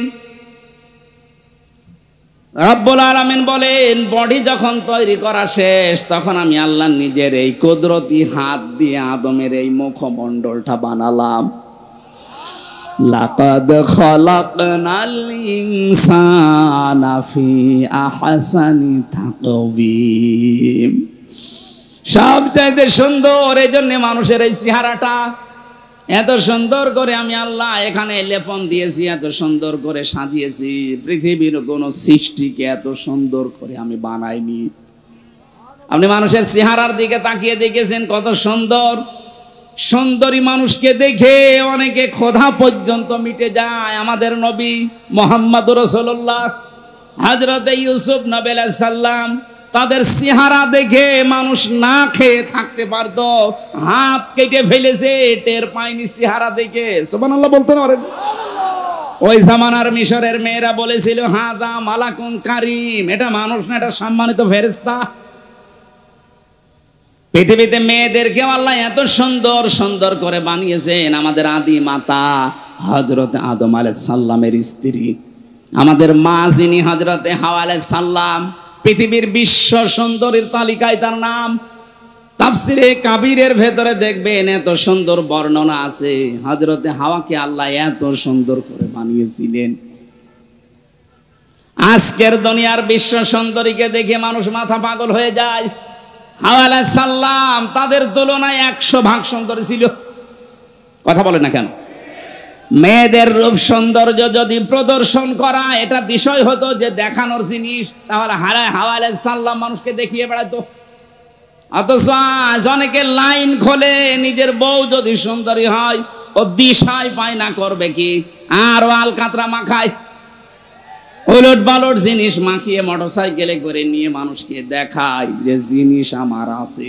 [SPEAKER 1] রব্বুল আলামিন বলেন, বডি যখন তৈরি করা শেষ, তখন আমি আল্লাহ নিজের এই কুদরতি হাত দিয়ে আদমের এই মুখমণ্ডলটা বানালাম। লাকাদ খালাকনাল ইনসানা ফি আহসানি তাকওয়িম। সবচাইতে সুন্দর, এই জন্য মানুষের এই চেহারাটা এত সুন্দর করে আমি আল্লাহ এখানে লেপন দিয়েছি, এত সুন্দর করে সাজিয়েছি। পৃথিবীর কোন সৃষ্টিকে এত সুন্দর করে আমি বানাইনি। আপনি মানুষের চেহারার দিকে তাকিয়ে দেখেছেন কত সুন্দর? সুন্দরী মানুষকে দেখে অনেকে ক্ষুধা পর্যন্ত মিটে যায়। আমাদের নবী মুহাম্মদুর রাসূলুল্লাহ হযরত ইউসুফ নবী আলাইহিস সালাম, তাদের চেহারা দেখে মানুষ না খেয়ে থাকতে পারত, হাত কেটে ফেলেছে, টের পায়নি চেহারা দেখে। সুবহানাল্লাহ বলতে পারেন? ওই জামানার মিশরের মেয়েরা বলেছিল, হাজা মালাকুন কারীম, এটা মানুষ না, এটা সম্মানিত ফেরেশতা। পৃথিবীতে মেয়েদেরকে আল্লাহ এত সুন্দর সুন্দর করে বানিয়েছেন। আমাদের আদি মাতা হযরত আদম আলাইহিস সালামের স্ত্রী, আমাদের মা যিনি হযরতে হাওয়া আলাইহিস সালাম, পৃথিবীর বিশ্ব সুন্দরীর তালিকায় তার নাম। তাফসিরে কাবীরের ভেতরে দেখবেন এত সুন্দর বর্ণনা আছে, হযরতে হাওয়াকে আল্লাহ এত সুন্দর করে বানিয়েছিলেন। আজকের দুনিয়ার বিশ্ব সুন্দরীকে দেখে মানুষ মাথা পাগল হয়ে যায়। হাওয়া আলাইহিস সালাম তাদের তুলনায় 100 ভাগ সুন্দর ছিল। কথা বলে না কেন? মেয়েদের রূপ সৌন্দর্য যদি প্রদর্শন করা এটা বিষয় হতো যে দেখানোর জিনিস, তাহলে হাওয়া আলাইহিস সালাম মানুষকে দেখিয়ে বেড়াতো। অথচ আজ অনেকে লাইন খোলে, নিজের বউ যদি সুন্দরী হয় ও দিশায় পায় না করবে কি, আর আলকাতরা মাখায়, উলট পালট জিনিস মাখিয়ে মোটরসাইকেলে করে নিয়ে মানুষকে দেখায় যে জিনিস আমার আছে।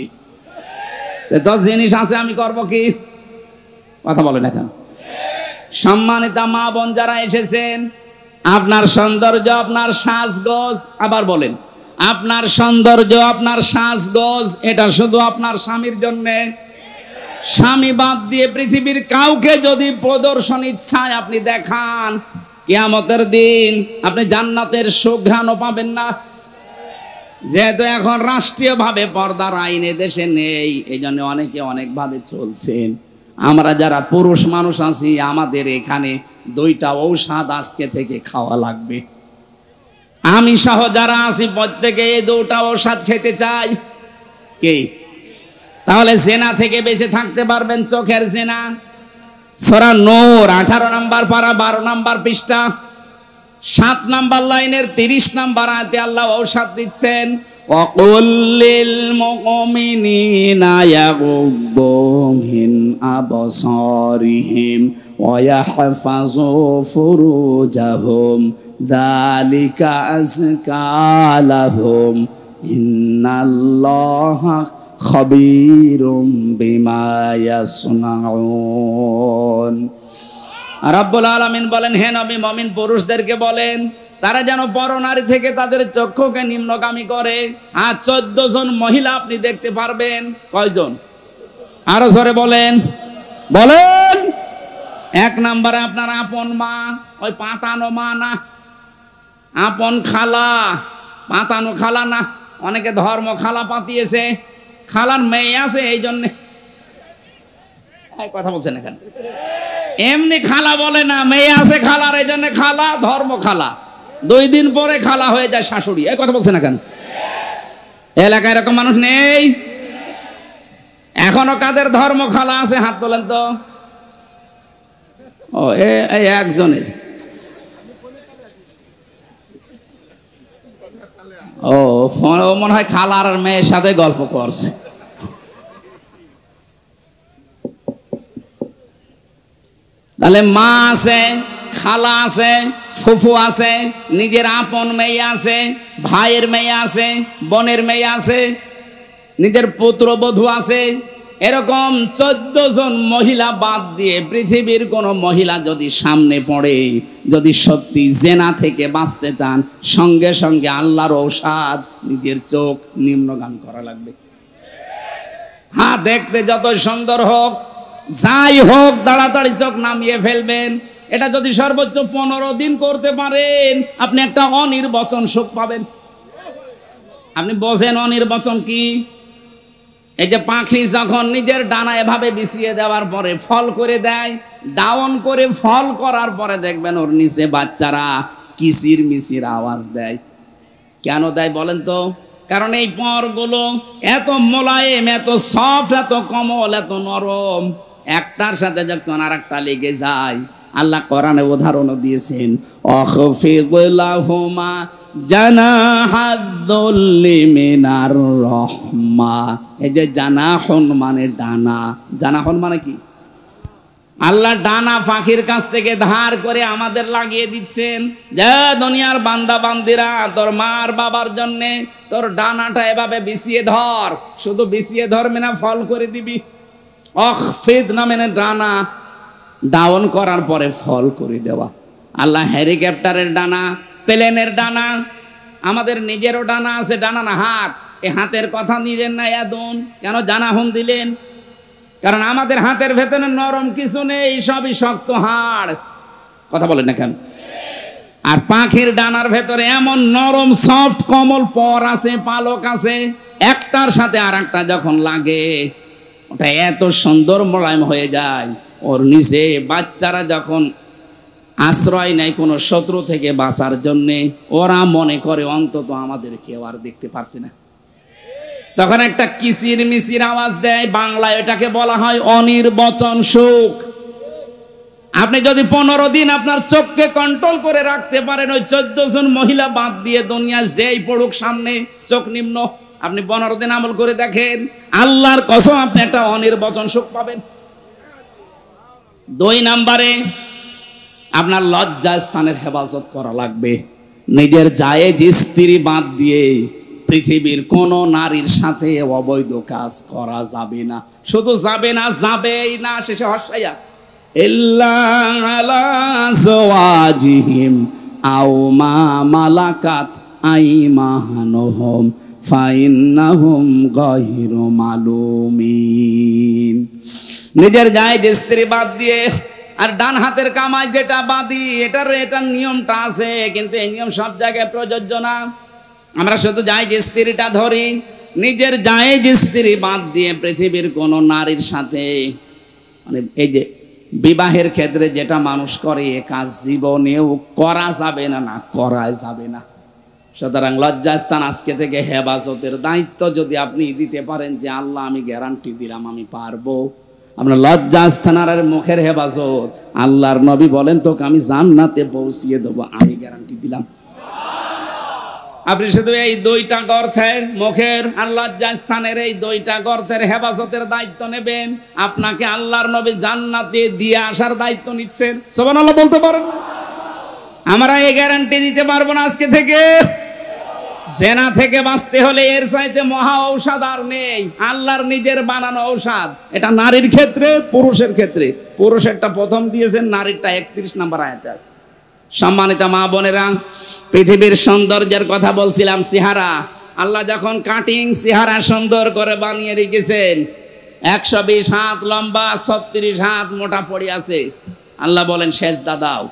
[SPEAKER 1] তো জিনিস আছে, আমি করব কি? কথা বলে না কেন? সম্মানিতা মা বোন যারা এসেছেন, আপনার সৌন্দর্য, আপনার সাজগোজ, আবার বলেন, আপনার সৌন্দর্য, আপনার সাজগোজ এটা শুধু আপনার স্বামীর জন্যে। স্বামী বাদ দিয়ে পৃথিবীর কাউকে যদি প্রদর্শন ইচ্ছায় আপনি দেখান, কিয়ামতের দিন আপনি জান্নাতের সুঘ্রাণও পাবেন না। যেহেতু এখন রাষ্ট্রীয়ভাবে পর্দার আইন দেশে নেই, এই জন্য অনেকে অনেকভাবে চলছেন। আমরা যারা পুরুষ মানুষ আছি, আমাদের এখানে 2টা ঔষধ আজকে থেকে খাওয়া লাগবে। আমি সহ যারা আছি প্রত্যেকে এই 2টা ঔষধ খেতে চাই। কে? তাহলে জেনা থেকে বেঁচে থাকতে পারবেন। চোখের জেনা, সূরা নূর 18 নম্বর পারা 12 নম্বর পৃষ্ঠা 7 নম্বর লাইনের 30 নম্বর আয়াতে আল্লাহ ঔষধ দিচ্ছেন, وقل للمؤمنين يغضوا من أبصارهم ويحفظوا فروجهم ذلك أزكى لهم إن الله خبير بما يصنعون রব্বুল আলামিন বলেন, হে নবী মুমিন পুরুষদেরকে বলেন তারা যেন পরনারী থেকে তাদের চক্ষুকে নিম্নগামী করে। আর 14 জন মহিলা আপনি দেখতে পারবেন। কয়জন? আরো জোরে বলেন, বলেন। 1 নম্বরে আপনার আপন মা, ওই পাতানো মা না, আপন খালা, পাতানো খালা না। অনেকে ধর্ম খালা পাতিয়েছে, খালার মেয়ে আছে এই জন্য কথা বলছেন এখানে। এমনি খালা বলে না, মেয়ে আছে খালার, এই জন্য খালা, ধর্ম খালা। 2 দিন পরে খালা হয়ে যায় শাশুড়ি। এই কথা বলছেন এখানে। এলাকায় এরকম মানুষ নেই? এখনো কাদের ধর্ম খালা আছে হাত তোলেন তো। ও এই একজনের। ও মনে হয় খালার মেয়ের সাথে গল্প করছে। তাহলে মা আছে, খালা আছে, ফুফু আছে, নিজের আপন মেয়ে আছে, ভাইয়ের মেয়ে আছে, বোনের মেয়ে আছে, নিজের পুত্রবধূ আছে। এরকম 14 জন মহিলা বাদ দিয়ে পৃথিবীর কোন মহিলা যদি সামনে পড়ে, যদি সত্যি জেনা থেকে বাঁচতে চান, সঙ্গে সঙ্গে আল্লাহর ঔষধ নিজের চোখ নিম্নগামী করা লাগবে। হ্যাঁ, দেখতে যত সুন্দর হোক, যাই হোক, তাড়াতাড়ি চোখ নামিয়ে ফেলবেন। এটা যদি সর্বোচ্চ 15 দিন করতে পারেন, আপনি একটা অনির্বচন সুখ পাবেন। আপনি বোঝেন অনির্বচন কি? এই যে পাখি যখন নিজের ডানা এভাবে বিছিয়ে দেওয়ার পরে ফল করে দেয়, ডাউন করে ফল করার পরে দেখবেন ওর নিচে বাচ্চারা কিচির মিচির আওয়াজ দেয়। কেন দেয় বলেন তো? কারণ এই পরগুলো এত মোলায়েম, এত সফট, এত কোমল, এত নরম, একটার সাথে যখন আরেকটা লেগে যায়। আল্লাহ কোরআনে উদাহরণ দিয়েছেন, অখফিদ লাহুমা জানাহাদ-দুল্লি মিনার রাহমা। এই যে জানাহুন মানে ডানা, জানাহুন মানে কি? আল্লাহ ডানা পাখির কাছ থেকে ধার করে আমাদের লাগিয়ে দিচ্ছেন, যে দুনিয়ার বান্দা বান্দিরা তোর মার বাবার জন্য তোর ডানাটা এভাবে বিছিয়ে ধর। শুধু বিছিয়ে ধরবে না, ফল করে দিবি। অখফিদ না মানে ডানা ডাউন করার পরে ফল করে দেওয়া। আল্লাহ হেলিকপ্টারের ডানা, প্লেনের ডানা, আমাদের নিজেরও ডানা আছে। ডানা না হাত, এই হাতের কথা নিজের না এদন কেন জানাহুন দিলেন? কারণ আমাদের হাতের ভেতরে নরম কিছু নেই, সবই শক্ত হাড়। কথা বলেন না কেন? আর পাখির ডানার ভেতরে এমন নরম সফট কোমল পর আছে, পালক আছে, একটার সাথে আর একটা যখন লাগে ওটা এত সুন্দর মোলায়েম হয়ে যায়। ওর নিচে বাচ্চারা যখন আশ্রয় নেয় কোনো শত্রু থেকে বাঁচার জন্যে, ওরা মনে করে অন্তত আমাদের কেউ আর দেখতে পারছে না, তখন একটা কিচির মিচির আওয়াজ দেয়। বাংলায় এটাকে বলা হয় অনির্বচন সুখ। আপনি যদি 15 দিন আপনার চোখকে কন্ট্রোল করে রাখতে পারেন, ওই 14 জন মহিলা বাদ দিয়ে দুনিয়া যেই পড়ুক সামনে, চোখ নিম্ন, আপনি 15 দিন আমল করে দেখেন, আল্লাহর কসম আপনি একটা অনির্বচন সুখ পাবেন। 2 নম্বরে আপনার লজ্জা স্থানের হেফাজত করা লাগবে। নিজের জায়েজ স্ত্রী বাদ দিয়ে পৃথিবীর কোন নারীর সাথে অবৈধ কাজ করা যাবে না। শুধু যাবে না, যাবেই না, শেষে হর্ষাই আছে, ইল্লা আলা যাওয়াজিহিম আও মা মালাকাত আইমানুহুম ফাইন্নাহুম গায়রু মালুমিন। নিজের জায়েজ স্ত্রী বাদ দিয়ে আর ডান হাতের কামাই যেটা বাদি, এটার নিয়মটা আছে, কিন্তু এই নিয়ম সব জায়গায় প্রযোজ্য না। আমরা শুধু জায়েজ স্ত্রীটা ধরি, নিজের জায়েজ স্ত্রী বাদ দিয়ে পৃথিবীর কোন নারীর সাথে, মানে এই যে বিবাহের ক্ষেত্রে যেটা মানুষ করে, এ কাজ জীবনেও করা যাবে না, না করা যাবে না। সুতরাং লজ্জাস্থান আজকে থেকে হেফাজতের দায়িত্ব যদি আপনি দিতে পারেন, যে আল্লাহ আমি গ্যারান্টি দিলাম আমি পারবো, আপনার লজ্জাস্থান আর মুখের হেফাজত, আল্লাহর নবী বলেন তোকে আমি জান্নাতে পৌঁছিয়ে দেবো, আমি গ্যারান্টি দিলাম। আপনি শুধু এই দুইটা গর্তের মুখের আর লজ্জাস্থানের এই দুইটা গর্তের হেফাজতের দায়িত্ব নেবেন, আপনাকে আল্লাহর নবী জান্নাতে দিয়ে আসার দায়িত্ব নিচ্ছেন। সুবহানাল্লাহ বলতে পারেন? আমরা এই গ্যারান্টি দিতে পারবো না আজকে থেকে। জেনা থেকে বাঁচতে হলে এর চাইতে মহা ঔষধ আর নেই, আল্লাহর নিজের বানানো ঔষধ। এটা নারীর ক্ষেত্রে, পুরুষের ক্ষেত্রে। পুরুষেরটা প্রথম দিয়েছেন, নারীরটা 31 নম্বর আয়াতে আছে। সম্মানিত মা বোনেরা, পৃথিবীর সৌন্দর্যের কথা বলছিলাম, চেহারা। আল্লাহ যখন কাটিং চেহারা সুন্দর করে বানিয়ে রেখেছেন, 120 হাত লম্বা, 36 হাত মোটা পড়ে আছে। আল্লাহ বলেন সেজদা দাও।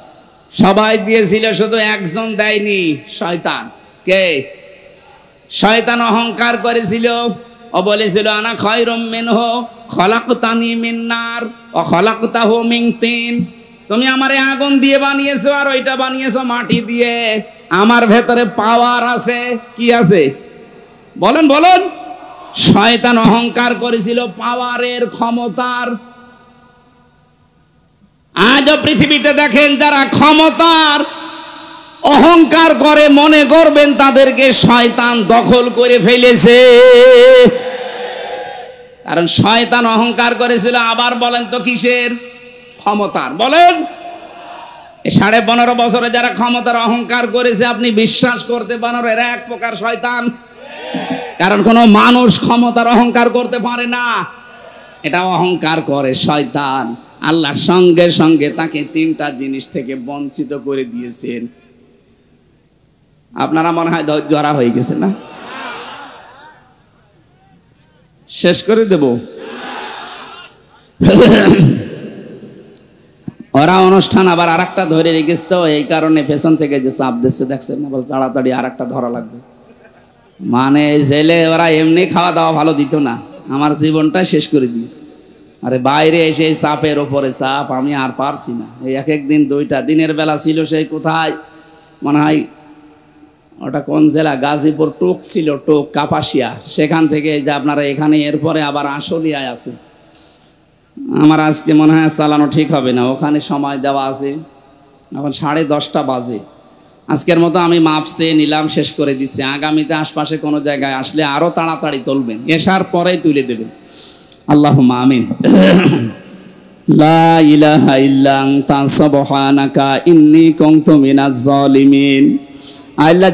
[SPEAKER 1] সবাই দিয়েছিল, শুধু একজন দেয়নি, শয়তান। কে? শয়তান অহংকার করেছিল। ও বলেছিল আনা খায়রুম মিনহু খলাকতানি মিন নার ওয়া খলাকতাহু মিন তিন। তুমি আমারে আগুন দিয়ে বানিয়েছো আর ওইটা বানিয়েছো মাটি দিয়ে। আমার ভেতরে পাওয়ার আছে। কি আছে? বলেন বলেন। শয়তান অহংকার করেছিল পাওয়ারের, ক্ষমতার। আজও পৃথিবীতে দেখেন যারা ক্ষমতার অহংকার করে, মনে করবেন তাদেরকে শয়তান দখল করে ফেলেছে। কারণ শয়তান অহংকার করেছিল। আবার বলেন তো কিসের? ক্ষমতার। বলেন। 15.5 বছরে যারা ক্ষমতার অহংকার করেছে, আপনি বিশ্বাস করতে পারেন এরা এক প্রকার শয়তান। কারণ কোন মানুষ ক্ষমতার অহংকার করতে পারে না, এটা অহংকার করে শয়তান। আল্লাহর সঙ্গে সঙ্গে তাকে 3টা জিনিস থেকে বঞ্চিত করে দিয়েছেন। আপনারা মনে হয় জড়া হয়ে গেছে না? শেষ করে দেব। ওরা অনুষ্ঠান আবার আরেকটা ধরে রেখেছে, তো এই কারণে পেছন থেকে যে চাপ দিচ্ছে দেখছেন না, বল তাড়াতাড়ি আরেকটা ধরা লাগবে। মানে জেলে ওরা এমনি খাওয়া দাওয়া ভালো দিত না, আমার জীবনটা শেষ করে দিয়েছে। আরে বাইরে এসে এই চাপের ওপরে চাপ, আমি আর পারছি না। এই এক দিন 2টা, দিনের বেলা ছিল সেই কোথায় মনে হয় ওটা কোন জেলা, গাজীপুর টোক ছিল, টোক কাপাসিয়া, সেখান থেকে যে আপনারা এখানে, এরপরে আবার আশুলিয়ায় আছে। আমার আজকে মনে হয় চালানো ঠিক হবে না, ওখানে সময় দেওয়া আছে। এখন 10:30 বাজে। আজকের মতো আমি মাপ চেয়ে নিলাম, শেষ করে দিচ্ছি। আগামীতে আশপাশে কোনো জায়গায় আসলে আরো তাড়াতাড়ি তুলবেন, এসার পরেই তুলে দেবেন। আল্লাহুম্মা আমিন। লা ইলাহা ইল্লা আনতা সুবহানাকা ইন্নী কুনতু মিনাজ জালিমিন। আল্লাহ